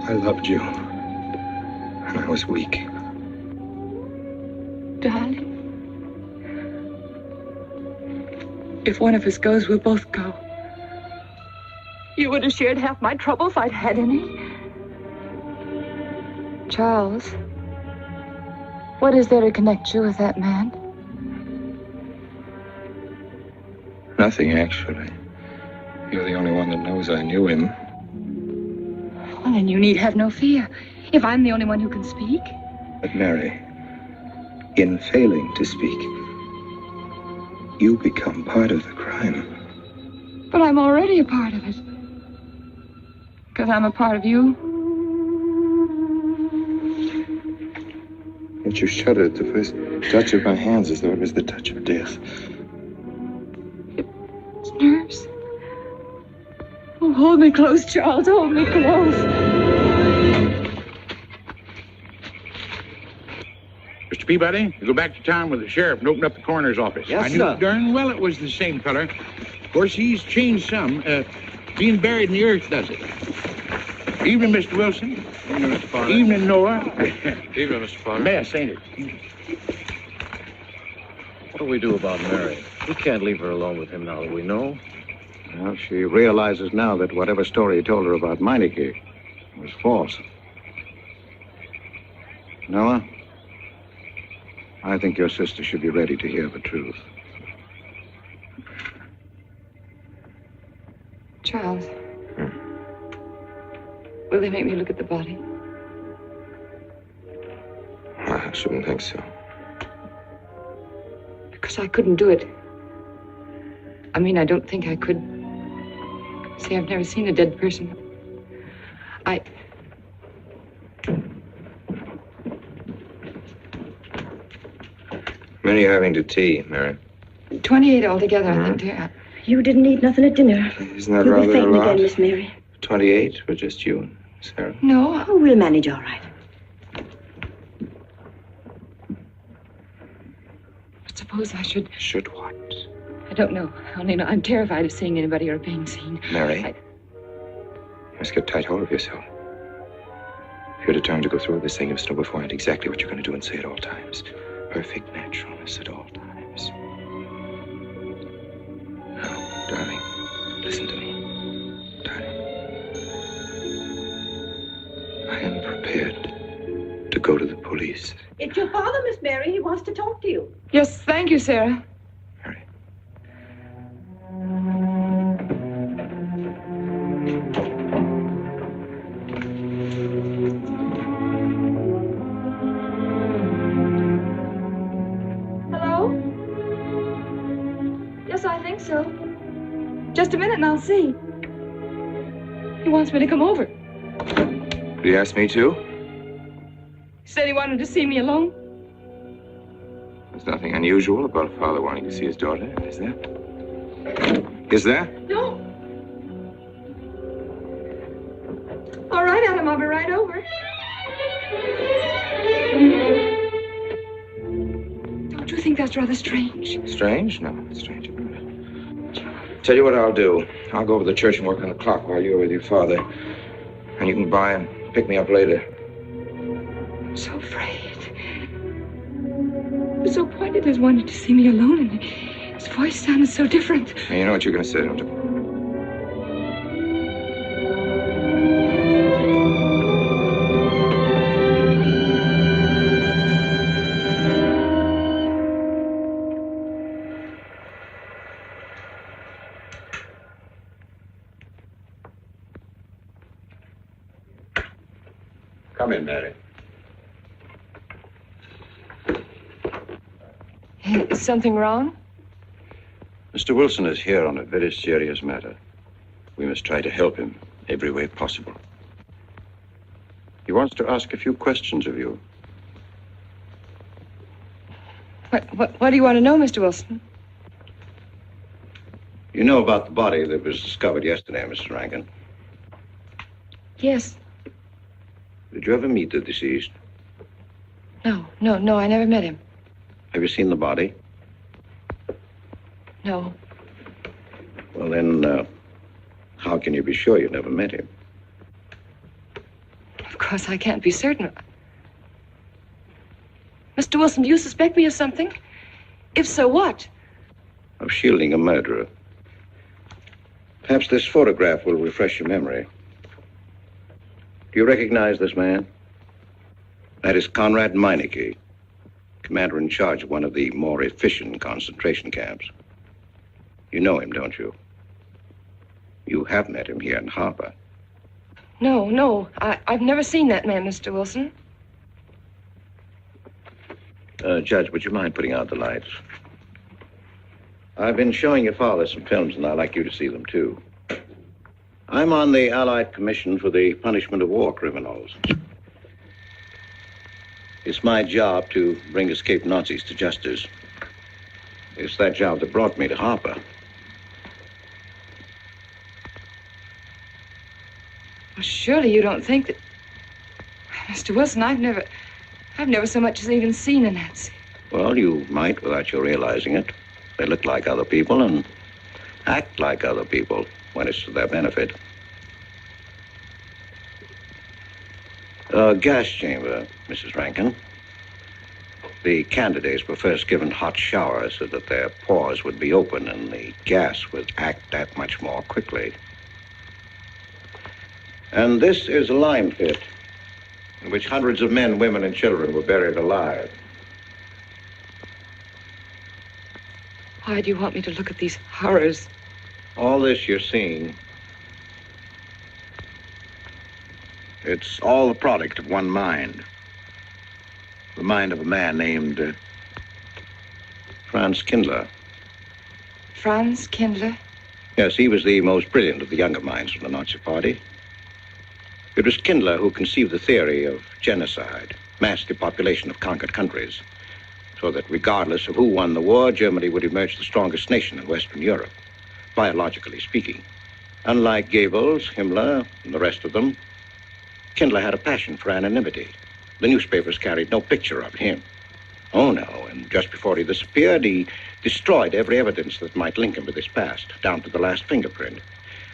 I loved you, and I was weak. Darling, if one of us goes, we'll both go. You would have shared half my trouble if I'd had any. Charles, what is there to connect you with that man? Nothing, actually. You're the only one that knows I knew him. Well, then you need have no fear. If I'm the only one who can speak. But Mary, in failing to speak, you become part of the crime. But I'm already a part of it. Because I'm a part of you. Yet you shuddered at the first touch of my hands as though it was the touch of death. It's nerves. Oh, hold me close, Charles. Hold me close. Mr. Peabody, you go back to town with the sheriff and open up the coroner's office. Yes, I knew sir. darn well it was the same feller. Of course, he's changed some. Being buried in the earth does it. Evening, Mr. Wilson. Evening, Mr. Potter. Evening, Noah. Evening, Mr. Potter. Mess, ain't it? What do we do about Mary? We can't leave her alone with him now that we know. Well, she realizes now that whatever story he told her about Meineke was false. Noah, I think your sister should be ready to hear the truth. Charles. Will they make me look at the body? I I shouldn't think so. Because I couldn't do it. I mean, I don't think I could. See, I've never seen a dead person. Many are having to tea, Mary? 28 altogether, I think, dear. You didn't eat nothing at dinner. Isn't that You'll rather be fainting a lot? again, Miss Mary. 28 for just you and Sarah? No. Oh, we'll manage all right. I suppose I should. Should what? I don't know. I only know I'm terrified of seeing anybody or being seen. Mary, you must get tight hold of yourself. If you're determined to go through with this thing, you must know beforehand exactly what you're going to do and say at all times. Perfect naturalness at all times. Now, darling, listen to me. Darling. I am prepared to go to the police. It's your father, Miss Mary. He wants to talk to you. Yes, thank you, Sarah. So, just a minute and I'll see. He wants me to come over. Did he ask me to? He said he wanted to see me alone. There's nothing unusual about a father wanting to see his daughter, is there? Is there? No. All right, Adam, I'll be right over. Don't you think that's rather strange? Strange? No, it's strange. Tell you what I'll do. I'll go over to the church and work on the clock while you're with your father. And you can by and pick me up later. I'm so afraid. He was so pointed as wanted to see me alone, and his voice sounded so different. And you know what you're going to say, don't you? Come in, Mary. Is something wrong? Mr. Wilson is here on a very serious matter. We must try to help him every way possible. He wants to ask a few questions of you. What do you want to know, Mr. Wilson? You know about the body that was discovered yesterday, Mrs. Rankin? Yes. Did you ever meet the deceased? No, I never met him. Have you seen the body? No. Well, then, how can you be sure you never met him? Of course, I can't be certain. Mr. Wilson, do you suspect me of something? If so, what? Of shielding a murderer. Perhaps this photograph will refresh your memory. Do you recognize this man? That is Conrad Meineke, commander in charge of one of the more efficient concentration camps. You know him, don't you? You have met him here in Harper. No. I've never seen that man, Mr. Wilson. Judge, would you mind putting out the lights? I've been showing your father some films, and I'd like you to see them, too. I'm on the Allied Commission for the Punishment of War Criminals. It's my job to bring escaped Nazis to justice. It's that job that brought me to Harper. Well, surely you don't think that... Mr. Wilson, I've never so much as even seen a Nazi. Well, you might without your realizing it. They look like other people and act like other people when it's to their benefit. A gas chamber, Mrs. Rankin. The candidates were first given hot showers so that their pores would be open and the gas would act that much more quickly. And this is a lime pit in which hundreds of men, women, and children were buried alive. Why do you want me to look at these horrors? All this you're seeing, it's all the product of one mind. the mind of a man named Franz Kindler. Franz Kindler? Yes, he was the most brilliant of the younger minds of the Nazi Party. It was Kindler who conceived the theory of genocide, mass depopulation of conquered countries, so that regardless of who won the war, Germany would emerge the strongest nation in Western Europe, biologically speaking. Unlike Goebbels, Himmler, and the rest of them, Kindler had a passion for anonymity. The newspapers carried no picture of him. Oh, no, and just before he disappeared, he destroyed every evidence that might link him with his past, down to the last fingerprint.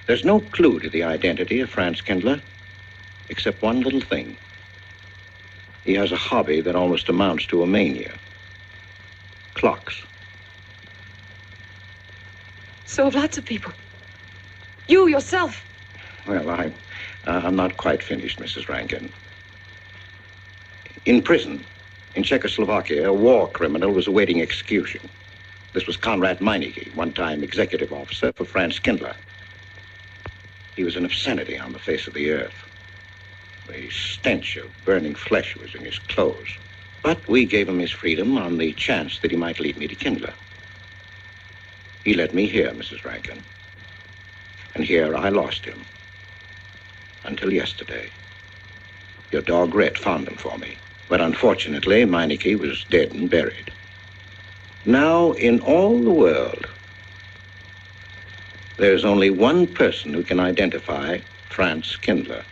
There's no clue to the identity of Franz Kindler, except one little thing. He has a hobby that almost amounts to a mania. Clocks. So have lots of people. You yourself. Well, I'm not quite finished, Mrs. Rankin. In prison, in Czechoslovakia, a war criminal was awaiting execution. This was Konrad Meineke, one-time executive officer for Franz Kindler. He was an obscenity on the face of the earth. The stench of burning flesh was in his clothes. But we gave him his freedom on the chance that he might lead me to Kindler. He led me here, Mrs. Rankin. And here I lost him. Until yesterday. Your dog Red found him for me. But unfortunately, Meineke was dead and buried. Now, in all the world, there's only one person who can identify Franz Kindler.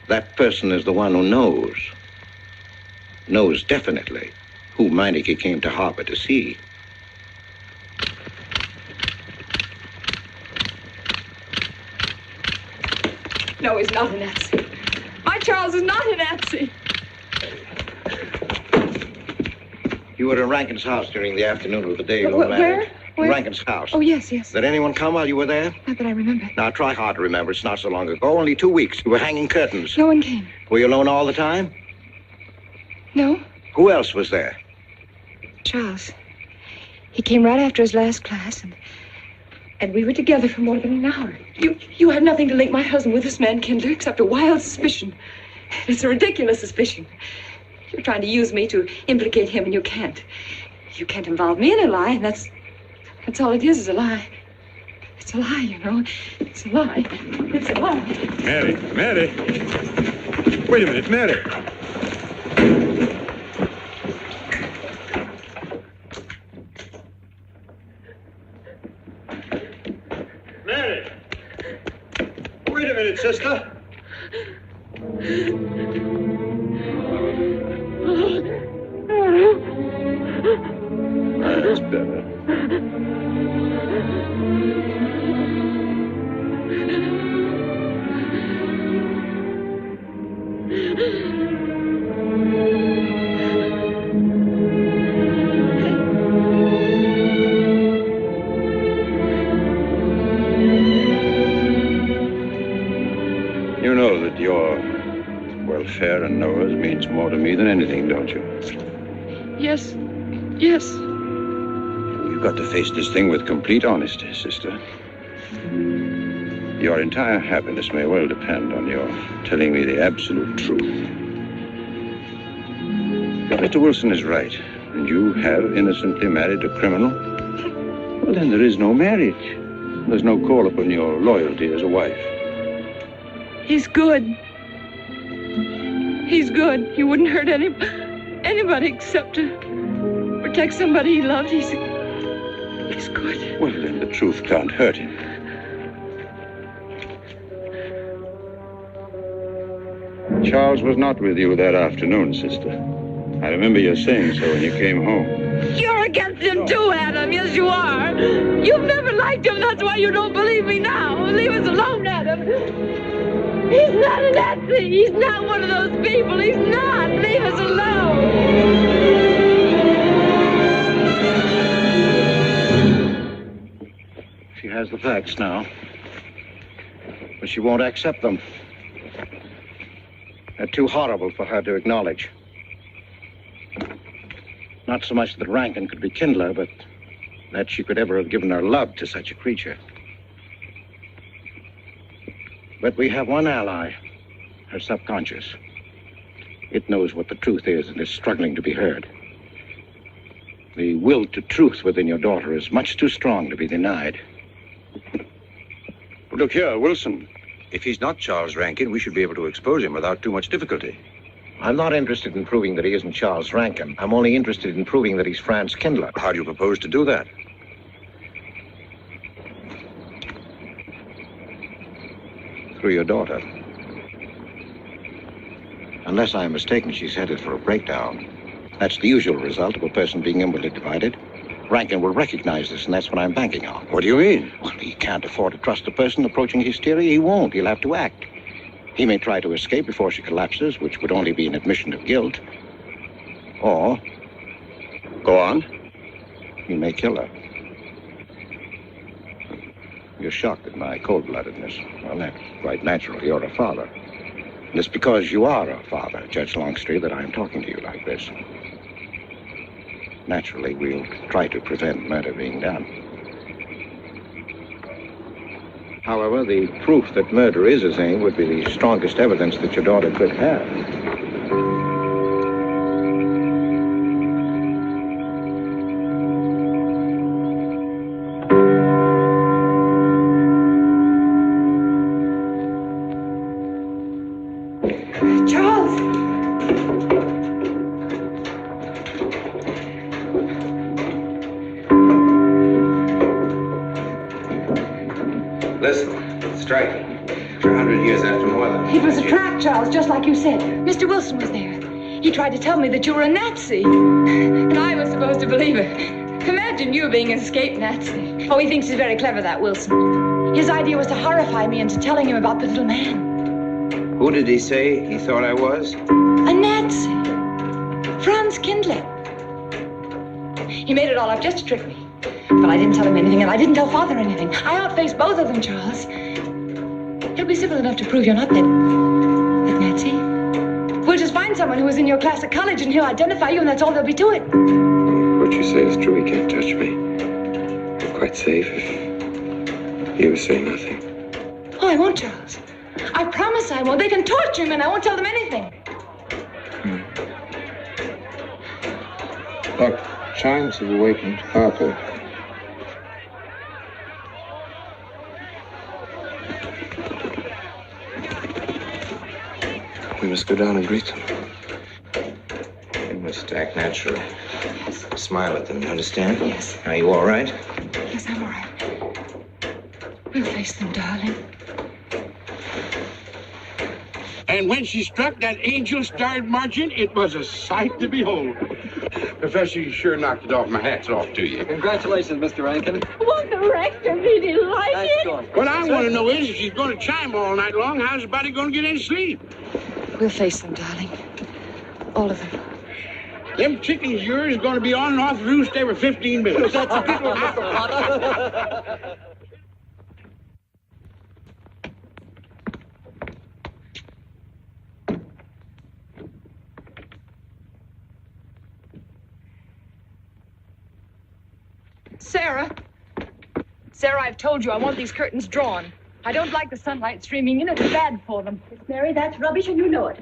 That person is the one who knows definitely who Meineke came to harbor to see. No, he's not a Nazi. My Charles is not a Nazi. You were in Rankin's house during the afternoon of the day you were married. Where? Rankin's house. Oh, yes. Did anyone come while you were there? Not that I remember. Now, try hard to remember. It's not so long ago. Only 2 weeks. You were hanging curtains. No one came. Were you alone all the time? No. Who else was there? Charles. He came right after his last class, and we were together for more than an hour. You have nothing to link my husband with this man, Kindler, except a wild suspicion. It's a ridiculous suspicion. You're trying to use me to implicate him, and you can't. You can't involve me in a lie, and that's all it is a lie. It's a lie, you know. It's a lie. It's a lie. Mary. Wait a minute, Mary. Mary! Wait a minute, sister. That's better. You know that your welfare and Noah's means more to me than anything, don't you? Yes. You've got to face this thing with complete honesty, sister. Your entire happiness may well depend on your telling me the absolute truth. If Mr. Wilson is right, and you have innocently married a criminal, well, then there is no marriage. There's no call upon your loyalty as a wife. He's good. He's good. He wouldn't hurt anybody except to protect somebody he loved. He's good. Well, then the truth can't hurt him. Charles was not with you that afternoon, sister. I remember you saying so when you came home. You're against him too, Adam. Yes, you are. You've never liked him. That's why you don't believe me now. Leave us alone, Adam. He's not a Nazi. He's not one of those people. He's not. Leave us alone. She has the facts now, but she won't accept them. They're too horrible for her to acknowledge. Not so much that Rankin could be Kindler, but that she could ever have given her love to such a creature. But we have one ally, her subconscious. It knows what the truth is and is struggling to be heard. The will to truth within your daughter is much too strong to be denied. Look here, Wilson. If he's not Charles Rankin, we should be able to expose him without too much difficulty. I'm not interested in proving that he isn't Charles Rankin. I'm only interested in proving that he's Franz Kindler. How do you propose to do that? Through your daughter. Unless I'm mistaken, she's headed for a breakdown. That's the usual result of a person being inwardly divided. Rankin will recognize this, and that's what I'm banking on. What do you mean? Well, he can't afford to trust a person approaching hysteria. He won't. He'll have to act. He may try to escape before she collapses, which would only be an admission of guilt. Or... Go on. He may kill her. You're shocked at my cold-bloodedness. Well, that's quite natural. You're a father. And it's because you are a father, Judge Longstreet, that I'm talking to you like this. Naturally, we'll try to prevent murder being done. However, the proof that murder is his aim would be the strongest evidence that your daughter could have. Just like you said. Mr. Wilson was there. He tried to tell me that you were a Nazi. And I was supposed to believe it. Imagine you being an escaped Nazi. Oh, he thinks he's very clever, that Wilson. His idea was to horrify me into telling him about the little man. Who did he say he thought I was? A Nazi. Franz Kindler. He made it all up just to trick me. But I didn't tell him anything, and I didn't tell Father anything. I outfaced both of them, Charles. He'll be simple enough to prove you're not that Nazi. We'll just find someone who was in your class at college and he'll identify you, and that's all there'll be to it. What you say is true. He can't touch me. I'm quite safe if you say nothing. Oh, I won't, Charles. I promise I won't. They can torture him and I won't tell them anything. Look, chimes have awakened Papa. We must go down and greet them. We must act naturally. Yes. Smile at them, you understand? Yes. Are you all right? Yes, I'm all right. We'll face them, darling. And when she struck that angel starred marching, it was a sight to behold. Professor, you sure knocked it off. My hat's off to you. Congratulations, Mr. Rankin. Won't the rector really like it? What I want to know is, if she's going to chime all night long, how's the body going to get any sleep? We'll face them, darling. All of them. Them chickens of yours is going to be on and off the roost every 15 minutes. That's a good one, Mr. Potter. Sarah. Sarah, I've told you I want these curtains drawn. I don't like the sunlight streaming in. It's bad for them. Miss Mary, that's rubbish and you know it.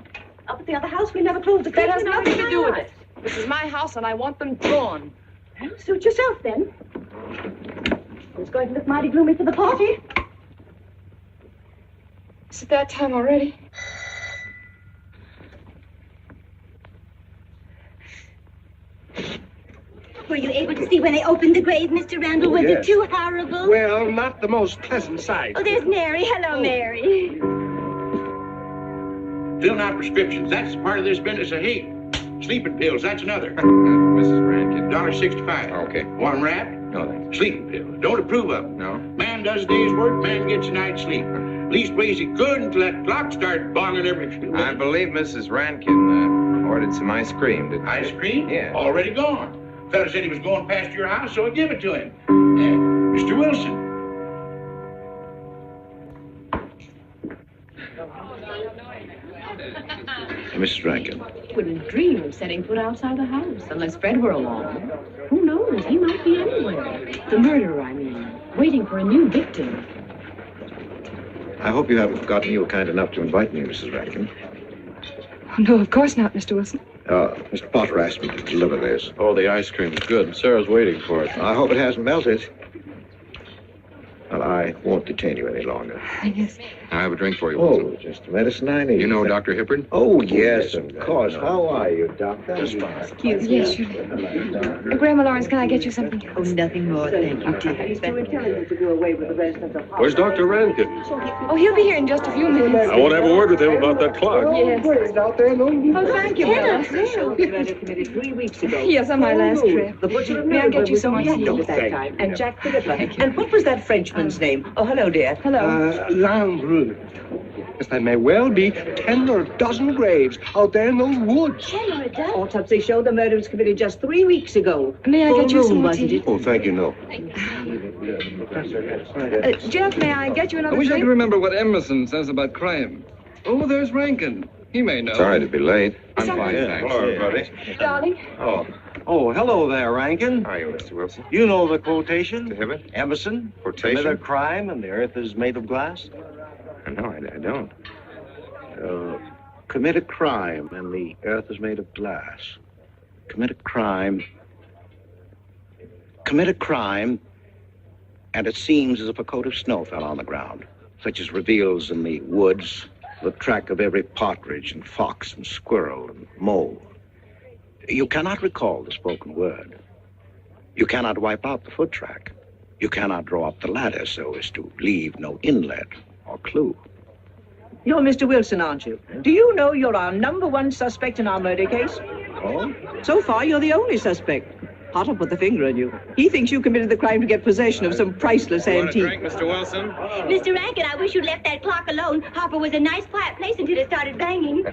Up at the other house, we never closed the curtains. That has nothing to do with it. This is my house and I want them drawn. Well, suit yourself then. It's going to look mighty gloomy for the party. Is it that time already? Were you able to see when they opened the grave, Mr. Randall? Was it too horrible? Well, not the most pleasant sight. Oh, there's Mary. Hello, Mary. Filling out prescriptions, that's part of this business of hate. Sleeping pills, that's another. Mrs. Rankin. $1.65. Okay. One wrap? No, thanks. Sleeping pills. Don't approve of them. No. Man does a day's work, man gets a night's sleep. Leastways he could until that clock started bonging every few minutes. I believe Mrs. Rankin ordered some ice cream. Ice cream? Yeah. Already gone. Fella said he was going past your house, so I give it to him. Mr. Wilson. Mrs. Rankin. Wouldn't dream of setting foot outside the house unless Fred were along. Who knows? He might be anywhere. The murderer, I mean, waiting for a new victim. I hope you haven't forgotten you were kind enough to invite me, Mrs. Rankin. No, of course not, Mr. Wilson. Mr. Potter asked me to deliver this. Oh, the ice cream's good. Sarah's waiting for it. I hope it hasn't melted. Well, I won't detain you any longer. Yes. I have a drink for you. Oh, just the medicine I need. You know Dr. Hippard? Oh, yes, of course. How are you, Doctor? Just fine. Excuse me. Yes, sure. Grandma Lawrence, can I get you something else? Oh, nothing more, thank you, dear. He's too intelligent to go away with the rest of the party. Where's Dr. Rankin? Oh, he'll be here in just a few minutes. I want to have a word with him about that clock. Yes. Oh, thank you, Bella. Committed 3 weeks ago. Yes, on my last trip. The butcher of May I get you some more tea? at that time. And Jack Philippa. And what was that Frenchman's name? Oh, hello, dear. Hello. Landru. Yes, there may well be 10 or a dozen graves out there in those woods. Autopsy showed the murder was committed just 3 weeks ago. May I get you some more wasn't tea? it? Oh, thank you, no. Jeff, may I get you another I wish I drink? could remember what Emerson says about crime. Oh, there's Rankin. He may know. Sorry to be late. I'm fine, thanks. Hello, everybody. Darling. Oh, hello there, Rankin. How are you, Mr. Wilson? You know the quotation? Mr. Hibbert? Emerson? Quotation? Commit a crime and the earth is made of glass? No, I don't. Commit a crime and the earth is made of glass. Commit a crime. Commit a crime and it seems as if a coat of snow fell on the ground, such as reveals in the woods the track of every partridge and fox and squirrel and mole. You cannot recall the spoken word. You cannot wipe out the foot track. You cannot draw up the ladder so as to leave no inlet or clue. You're Mr. Wilson, aren't you? Do you know you're our #1 suspect in our murder case? Oh? So far, you're the only suspect. Potter put the finger on you. He thinks you committed the crime to get possession of some priceless antique. Mr. Wilson? Mr. Rankin, I wish you'd left that clock alone. Harper was a nice, quiet place until it started banging.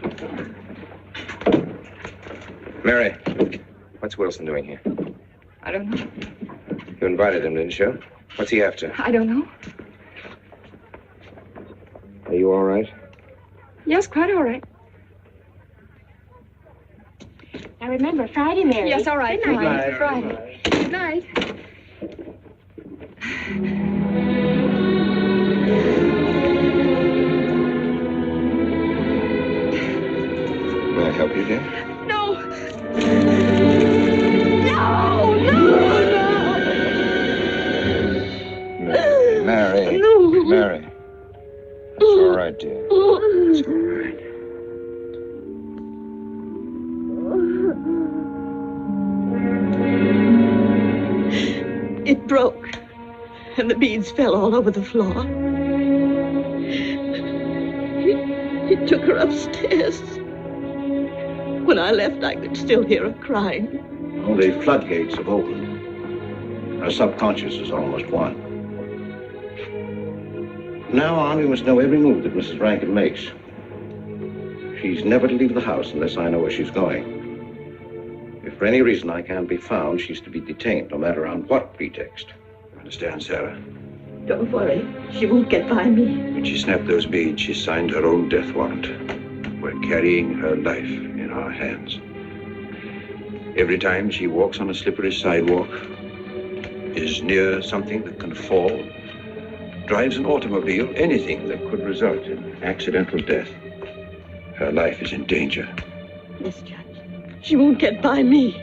Mary, what's Wilson doing here? I don't know. You invited him, didn't you? What's he after? I don't know. Are you all right? Yes, quite all right. Now remember, Friday, Mary. Yes, all right. Good Fine. night. Friday. Good night. May I help you, dear? No. No, no, no. Mary. No. Mary. It's all right, dear. It's all right. It broke, and the beads fell all over the floor. He took her upstairs. When I left, I could still hear her crying. Oh, the floodgates have opened. Our subconscious is almost won. From now on, we must know every move that Mrs. Rankin makes. She's never to leave the house unless I know where she's going. If for any reason I can't be found, she's to be detained, no matter on what pretext. Understand, Sarah? Don't worry. She won't get by me. When she snapped those beads, she signed her own death warrant. We're carrying her life in our hands. Every time she walks on a slippery sidewalk, is near something that can fall, drives an automobile, anything that could result in accidental death, her life is in danger. Yes, Judge. She won't get by me.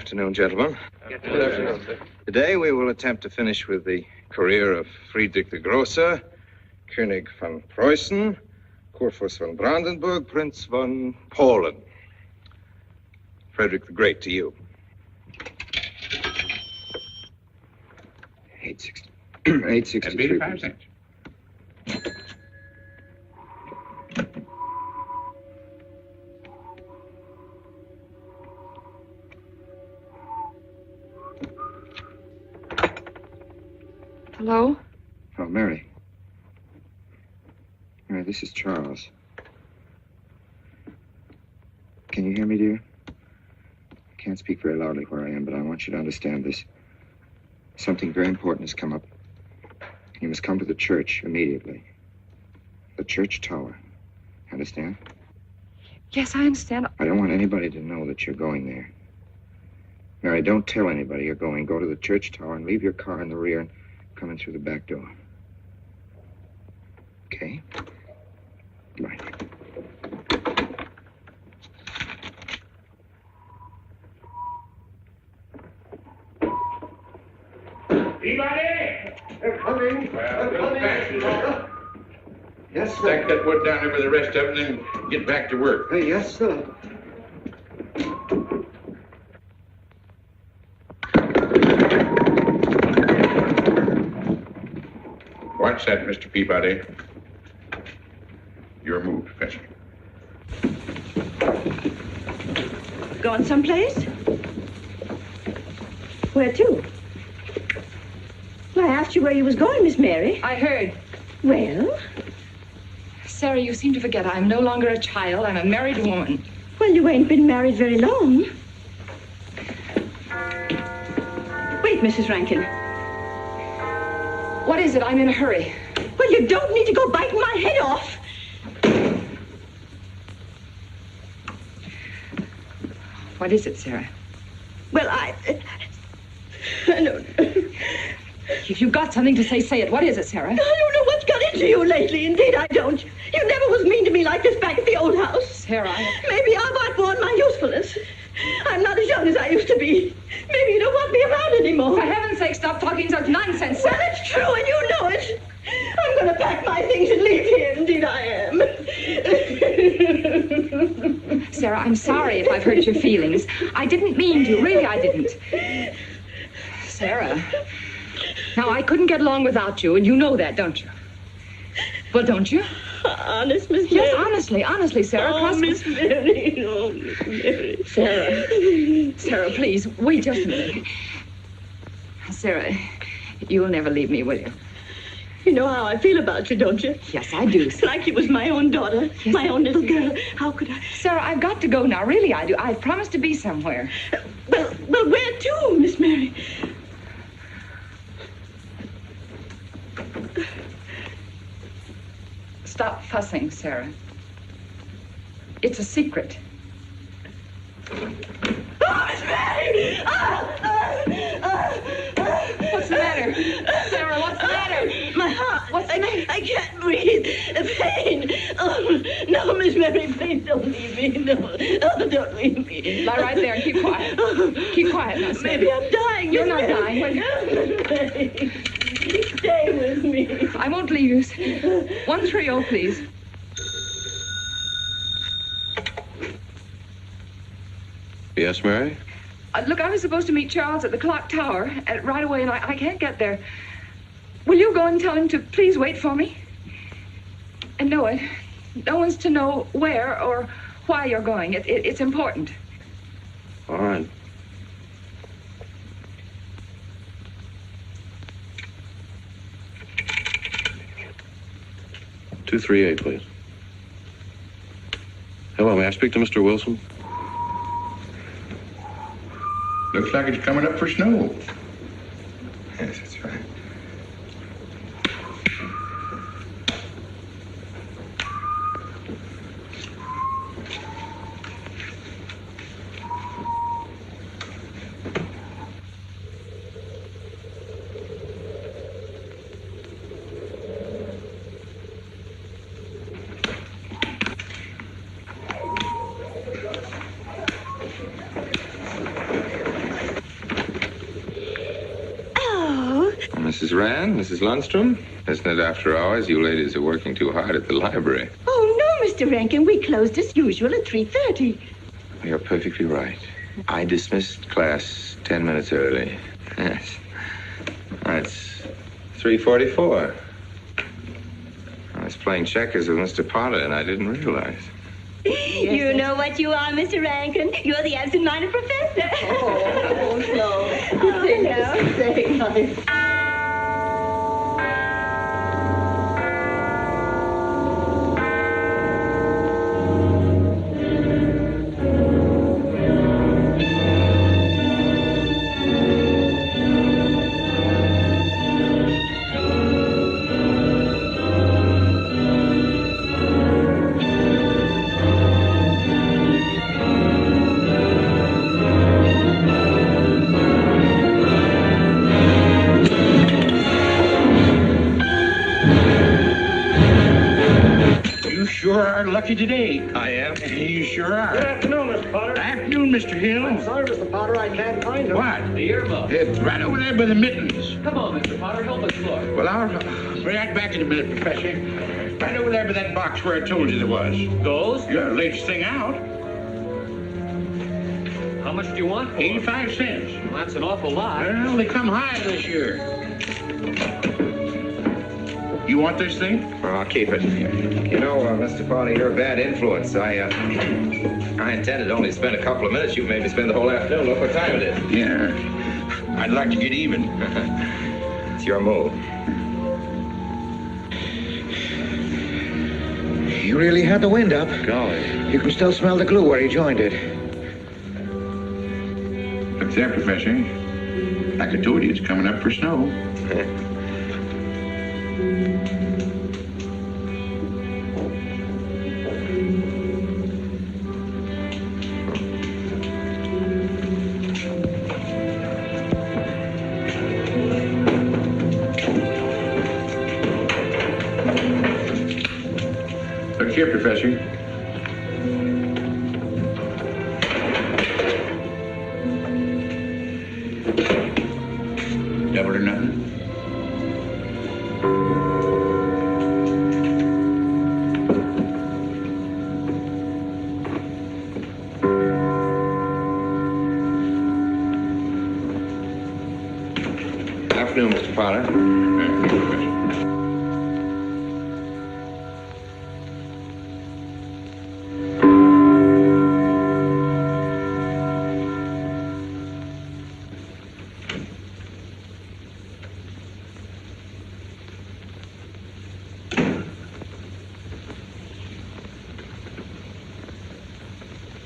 afternoon, gentlemen. Good afternoon, sir. Today we will attempt to finish with the career of Friedrich the Grosser, König von Preußen, Kurfürst von Brandenburg, Prince von Poland. Frederick the Great to you. 863. 85 cents. Hello? Oh, Mary. Mary, this is Charles. Can you hear me, dear? I can't speak very loudly where I am, but I want you to understand this. Something very important has come up. You must come to the church immediately. The church tower. Understand? Yes, I understand. I don't want anybody to know that you're going there. Mary, don't tell anybody you're going. Go to the church tower and leave your car in the rear and come in through the back door. Okay? Goodbye. Anybody? They're coming. Well, go fast. Yes, sir. Stack that wood down there with the rest of it and then get back to work. Yes, sir. Watch that, Mr. Peabody. Your move, Professor. Going someplace? Where to? Well, I asked you where you was going, Miss Mary. I heard. Well? Sarah, you seem to forget I'm no longer a child. I'm a married woman. Well, you ain't been married very long. Wait, Mrs. Rankin. What is it? I'm in a hurry. Well, you don't need to go biting my head off. What is it, Sarah? Well, I don't. If you've got something to say, say it. What is it, Sarah? I don't know what's got into you lately. Indeed, I don't. You never was mean to me like this back at the old house. Sarah, Maybe I've outworn my usefulness. I'm not as young as I used to be. Maybe you don't want me around anymore. For heaven's sake, stop talking such nonsense, Sarah. Well, it's true, and you know it. I'm going to pack my things and leave here. Indeed, I am. Sarah, I'm sorry if I've hurt your feelings. I didn't mean to. Really, I didn't. Sarah. Now, I couldn't get along without you, and you know that, don't you? Well, don't you? Honest, Miss Mary? Yes, honestly, Sarah. Oh, Miss Mary. Oh, Miss Mary. Sarah, please, wait just a minute. Sarah, you'll never leave me, will you? You know how I feel about you, don't you? Yes, I do. Like you was my own daughter, Yes, my own little girl. How could I? Sarah, I've got to go now. Really, I do. I've promised to be somewhere. Well, where to, Miss Mary? Stop fussing, Sarah. It's a secret. Oh, Miss Mary! What's the matter? Sarah, what's the matter? My heart. What's the matter? I can't breathe. Pain. Oh, no, Miss Mary, please don't leave me. No, don't leave me. Lie right there and keep quiet. Keep quiet now, Sarah. Maybe I'm dying. You're Miss not Mary. dying. Mary, stay with me. I won't leave you. 130, please. Yes, Mary? Look, I was supposed to meet Charles at the clock tower right away, and I can't get there. Will you go and tell him to please wait for me? And no one's to know where or why you're going. It's important. All right. "238, please. Hello, may I speak to Mr. Wilson? Looks like it's coming up for snow. Yes, that's right. Mrs. Rand, Mrs. Lundstrom. Isn't it after hours? You ladies are working too hard at the library. Oh, no, Mr. Rankin. We closed as usual at 3:30. You're perfectly right. I dismissed class 10 minutes early. Yes. It's 3:44. I was playing checkers with Mr. Potter, and I didn't realize. You know what you are, Mr. Rankin. You're the absent-minded professor. Oh, no. Lucky today. I am. You sure are. Good afternoon, Mr. Potter. Afternoon, Mr. Hill. I'm sorry, Mr. Potter, I can't find him. What? The earmuff. It's right over there by the mittens. Come on, Mr. Potter, help us look. Well, I'll be right back in a minute, Professor. Right over there by that box where I told you there was. Those? Yeah, latest thing out. How much do you want for 85 cents. Well, that's an awful lot. Well, they come high this year. You want this thing? Well, I'll keep it. You know, Mr. Potter, you're a bad influence. I intended only to spend a couple of minutes. You made me spend the whole afternoon. Look what time it is. Yeah. I'd like to get even. It's your move. You really had the wind up. Golly. You can still smell the glue where he joined it. What's that, Professor? Like I told you, it's coming up for snow. Look here, Professor. Double or nothing? Afternoon, Mr. Potter.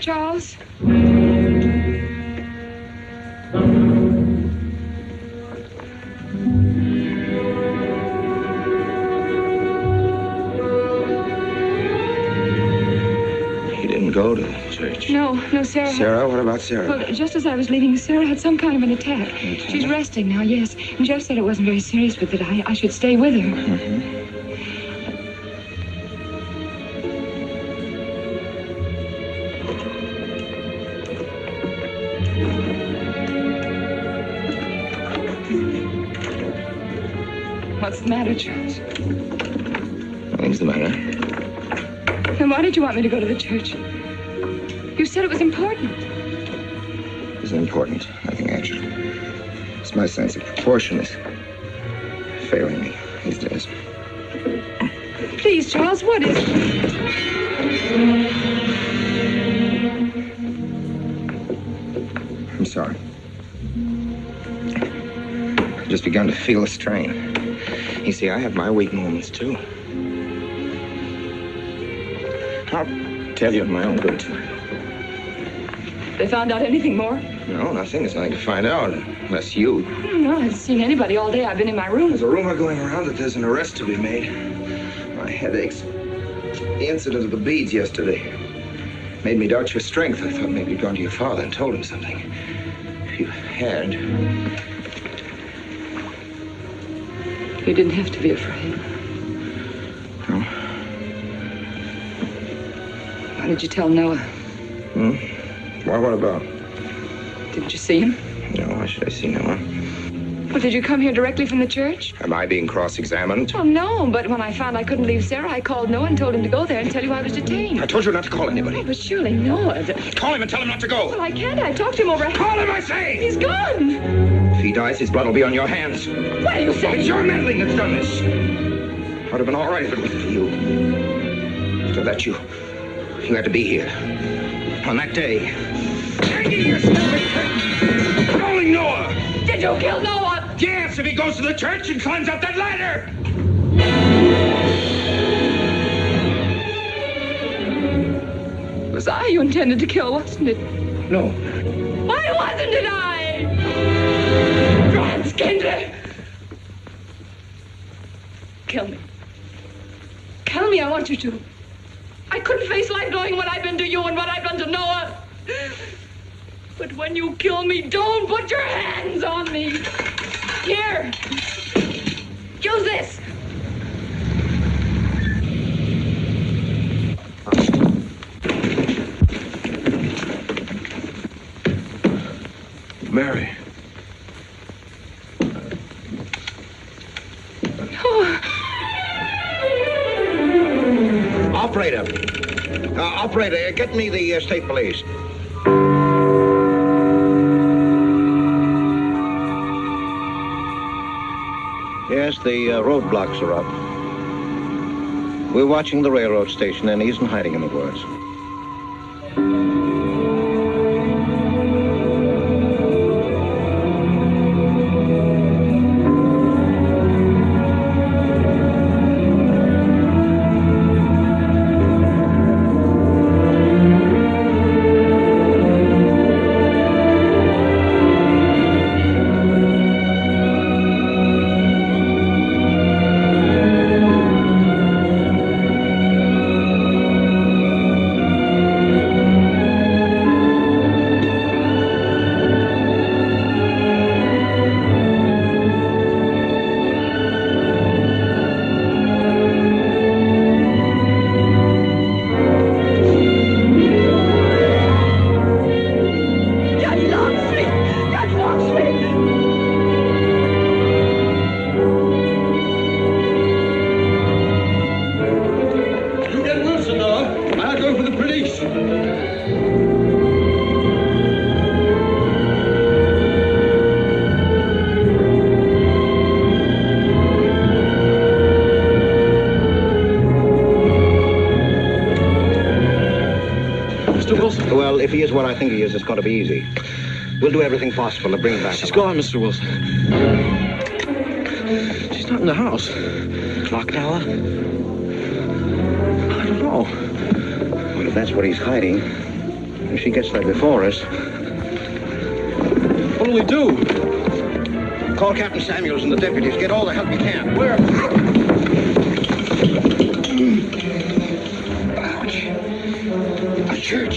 Charles? He didn't go to the church. No, Sarah. Sarah? What about Sarah? Well, just as I was leaving, Sarah had some kind of an attack. She's resting now, yes. And Jeff said it wasn't very serious, but that I should stay with her. Mm-hmm. What's the matter, Charles? Nothing's the matter. Then why did you want me to go to the church? You said it was important. It was important. Nothing actually. It's my sense of proportion is failing me these days. Please, Charles, what is it? I'm sorry. I've just begun to feel a strain. You see, I have my weak moments, too. I'll tell you in my own good time. They found out anything more? No, nothing. There's nothing to find out, unless you. No, I haven't seen anybody all day. I've been in my room. There's a rumor going around that there's an arrest to be made. My head aches. The incident of the beads yesterday made me doubt your strength. I thought maybe you'd gone to your father and told him something. If you had... You didn't have to be afraid. No? Why did you tell Noah? Well, what about? Didn't you see him? No, why should I see Noah? Well, did you come here directly from the church? Am I being cross-examined? Well, no, but when I found I couldn't leave Sarah, I called Noah and told him to go there and tell you I was detained. I told you not to call anybody. Oh, but surely Noah... Call him and tell him not to go. Well, I can't. I talked to him over... Call him, I say! He's gone! If he dies, his blood will be on your hands. What are you saying? It's your meddling that's done this. I'd have been all right if it wasn't for you. So that you had to be here. On that day. Hanging yourself! Calling Noah! Did you kill Noah? Yes, if he goes to the church and climbs up that ladder! It was I you intended to kill, wasn't it? No. Why wasn't it I? Franz Kindler! Kill me. Kill me, I want you to. I couldn't face life knowing what I've been to you and what I've done to Noah. But when you kill me, don't put your hands on me. Here. Use this. Mary. Oh. Operator, get me the state police. Yes, the roadblocks are up. We're watching the railroad station, and he isn't hiding in the woods. Well, if he is what I think he is, it's going to be easy. We'll do everything possible to bring him back. She's gone, Mr. Wilson. She's not in the house. Clock tower? I don't know. Well, if that's what he's hiding, if she gets there before us... What do we do? Call Captain Samuels and the deputies. Get all the help you can. Where?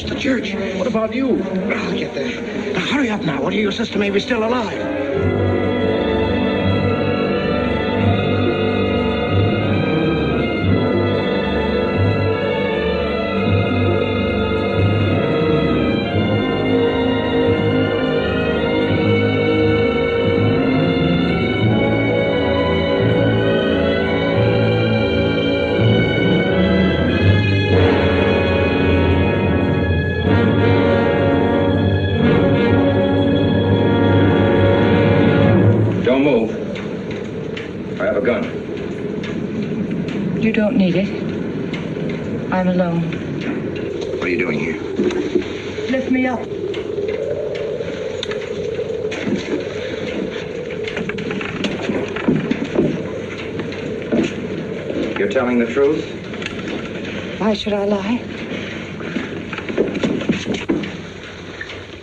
The church. What about you? I'll get there. Now, hurry up now. What are your sister may be still alive? You don't need it. I'm alone. What are you doing here? Lift me up. You're telling the truth? Why should I lie?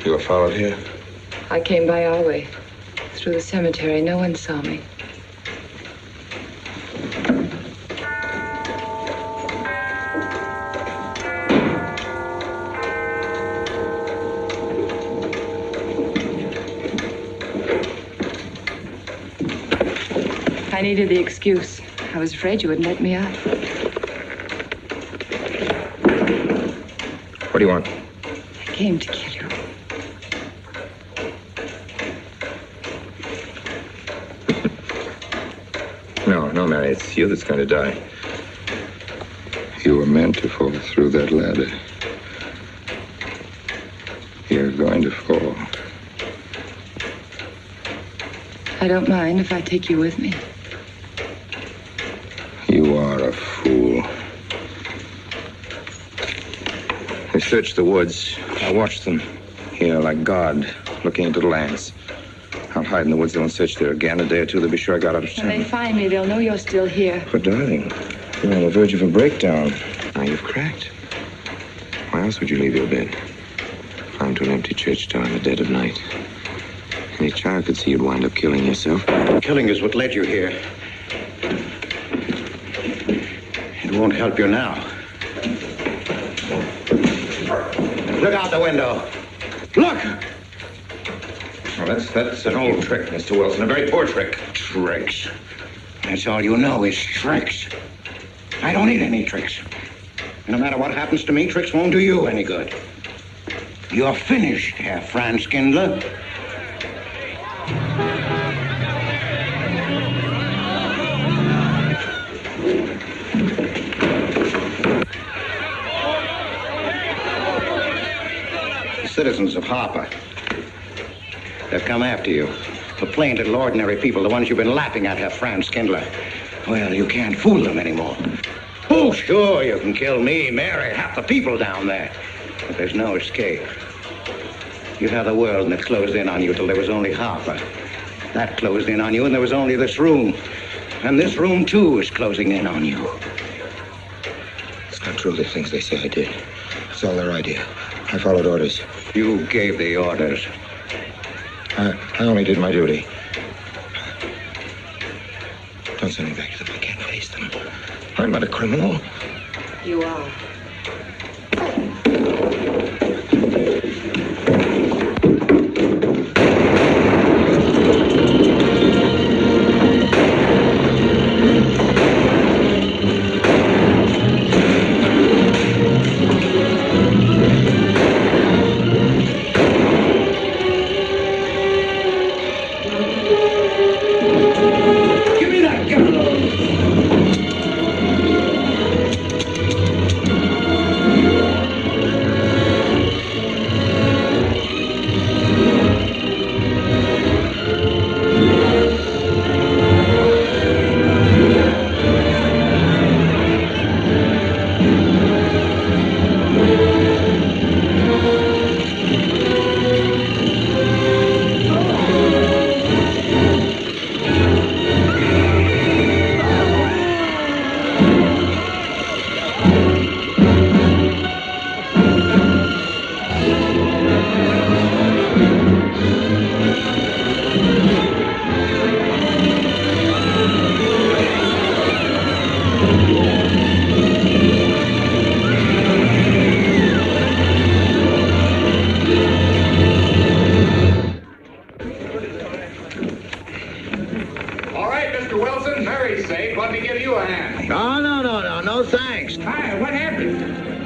You were followed here? I came by our way. Through the cemetery. No one saw me. I needed the excuse. I was afraid you wouldn't let me out. What do you want? I came to kill you. No, Mary, it's you that's going to die. You were meant to fall through that ladder. You're going to fall. I don't mind if I take you with me. You are a fool. They searched the woods. I watched them here like God, looking into the lands. I'll hide in the woods. They won't search there again. A day or two, they'll be sure I got out of When they town. find me, they'll know you're still here. But, darling, you're on the verge of a breakdown. Now you've cracked. Why else would you leave your bed? Climb to an empty church door in the dead of night. Any child could see you'd wind up killing yourself. Killing is what led you here. It won't help you now. Look out the window. Look! Well, that's an old trick, Mr. Wilson. A very poor trick. Tricks. That's all you know is tricks. I don't need any tricks. No matter what happens to me, tricks won't do you any good. You're finished, Herr Franz Kindler. The citizens of Harper, they've come after you. The plain little ordinary people, the ones you've been laughing at, Herr Franz Kindler. Well, you can't fool them anymore. Oh, sure, you can kill me, Mary, half the people down there. But there's no escape. You have the world, and it closed in on you till there was only Harper. That closed in on you, and there was only this room. And this room, too, is closing in on you. It's not true, the things they say I did. It's all their idea. I followed orders. You gave the orders. I only did my duty. Don't send me back to them. I can't face them. I'm not a criminal. You are.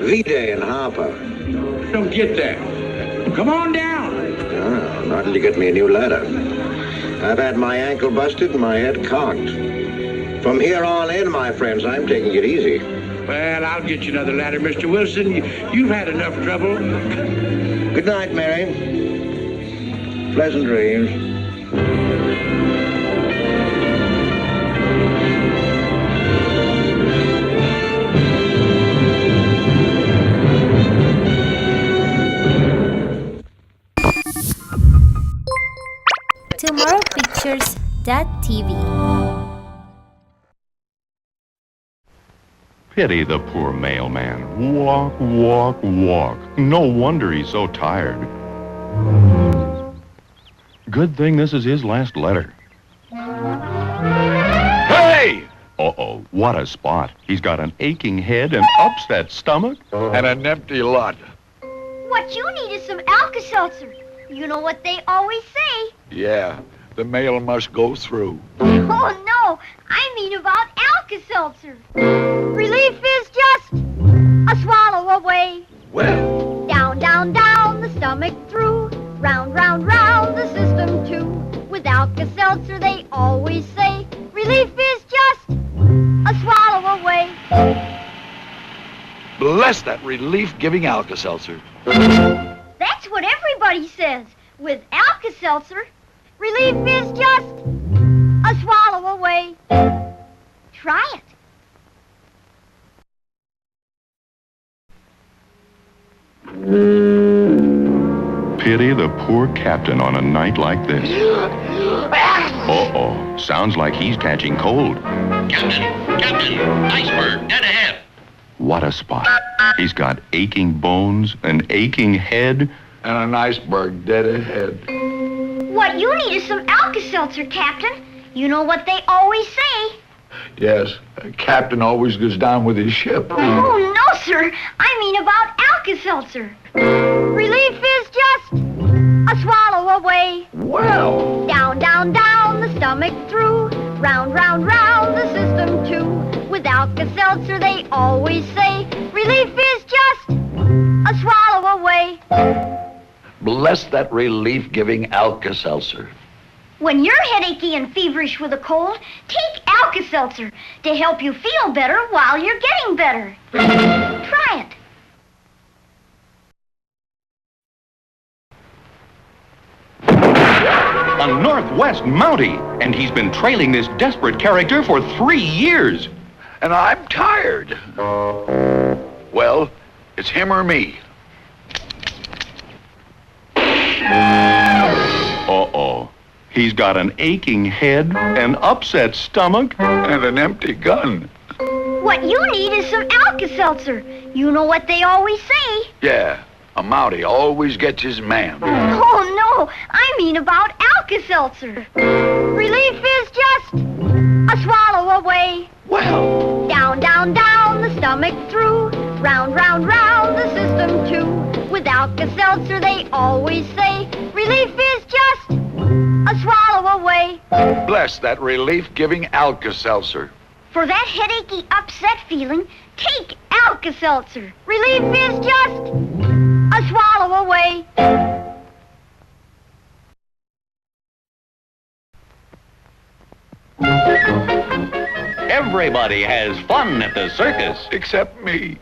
V-Day in Harper. Don't get that. Come on down. Oh, not until you get me a new ladder. I've had my ankle busted and my head cocked. From here on in, my friends, I'm taking it easy. Well, I'll get you another ladder, Mr. Wilson. You've had enough trouble. Good night, Mary. Pleasant dreams. Tomorrowpictures.TV. Pity the poor mailman. Walk, walk, walk. No wonder he's so tired. Good thing this is his last letter. Hey! Uh-oh, what a spot. He's got an aching head, an upset stomach, and an empty lot. What you need is some Alka-Seltzer. You know what they always say. Yeah, the mail must go through. Oh, no, I mean about Alka-Seltzer. Relief is just a swallow away. Well. Down, down, down, the stomach through. Round, round, round, the system too. With Alka-Seltzer, they always say, relief is just Bless that relief-giving Alka-Seltzer. That's what everybody says. With Alka-Seltzer, relief is just a swallow away. Try it. Pity the poor captain on a night like this. Uh-oh. Sounds like he's catching cold. Captain, iceberg, dead ahead. What a spot. He's got aching bones, an aching head, and an iceberg dead ahead. What you need is some Alka-Seltzer, Captain. You know what they always say. Yes, a captain always goes down with his ship. Oh, no, sir. I mean about Alka-Seltzer. Relief is just a swallow away. Well. Down, down, down, the stomach through. Round, round, round, the system too. With Alka-Seltzer, they always say, relief is just a swallow away. Bless that relief-giving Alka-Seltzer. When you're headachy and feverish with a cold, take Alka-Seltzer to help you feel better while you're getting better. Try it. a Northwest Mountie, and he's been trailing this desperate character for 3 years. And I'm tired. Well, it's him or me. Uh-oh. He's got an aching head, an upset stomach, and an empty gun. What you need is some Alka-Seltzer. You know what they always say. Yeah, a Mountie always gets his man. Oh, no. I mean about Alka-Seltzer. Relief is just a swallow away. Well. Down, down, down, the stomach through. Round, round, round, the system too. With Alka-Seltzer, they always say, relief is just a swallow away. Bless that relief-giving Alka-Seltzer. For that headachy, upset feeling, take Alka-Seltzer. Relief is just a swallow away. Everybody has fun at the circus. Except me.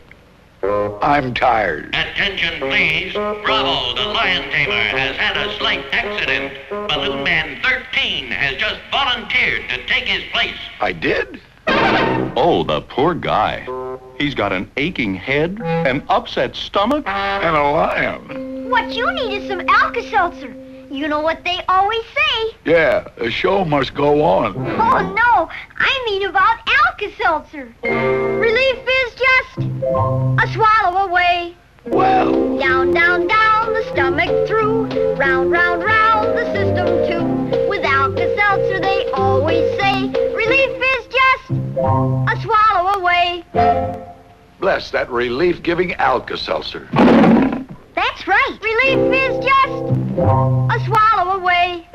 I'm tired. Attention, please. Bravo, the lion tamer has had a slight accident. Balloon Man 13 has just volunteered to take his place. I did? Oh, the poor guy. He's got an aching head, an upset stomach, and a lion. What you need is some Alka-Seltzer. You know what they always say. Yeah, the show must go on. Oh, no. I mean about Alka-Seltzer. Relief is just a swallow away. Well. Down, down, down, the stomach through. Round, round, round, the system too. With Alka-Seltzer, they always say, relief is just a swallow away. Bless that relief-giving Alka-Seltzer. That's right. Relief is just a swallow away.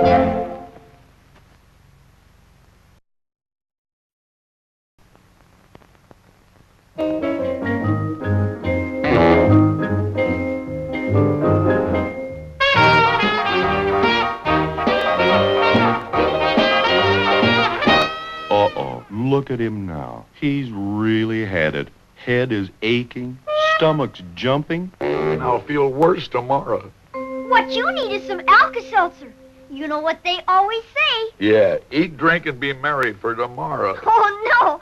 Uh-oh, look at him now. He's really had it. Head is aching, stomach's jumping. And I'll feel worse tomorrow. What you need is some Alka-Seltzer. You know what they always say. Yeah, eat, drink, and be merry for tomorrow. Oh, no.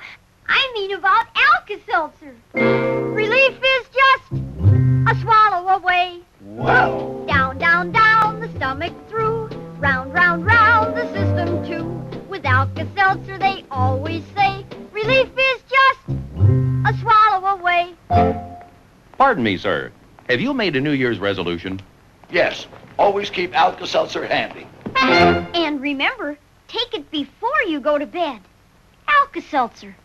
I mean about Alka-Seltzer. Relief is just a swallow away. Wow. Down, down, down, the stomach through. Round, round, round, the system too. With Alka-Seltzer, they always say, relief is just a swallow away. Pardon me, sir. Have you made a New Year's resolution? Yes, always keep Alka-Seltzer handy. And remember, take it before you go to bed. Alka-Seltzer.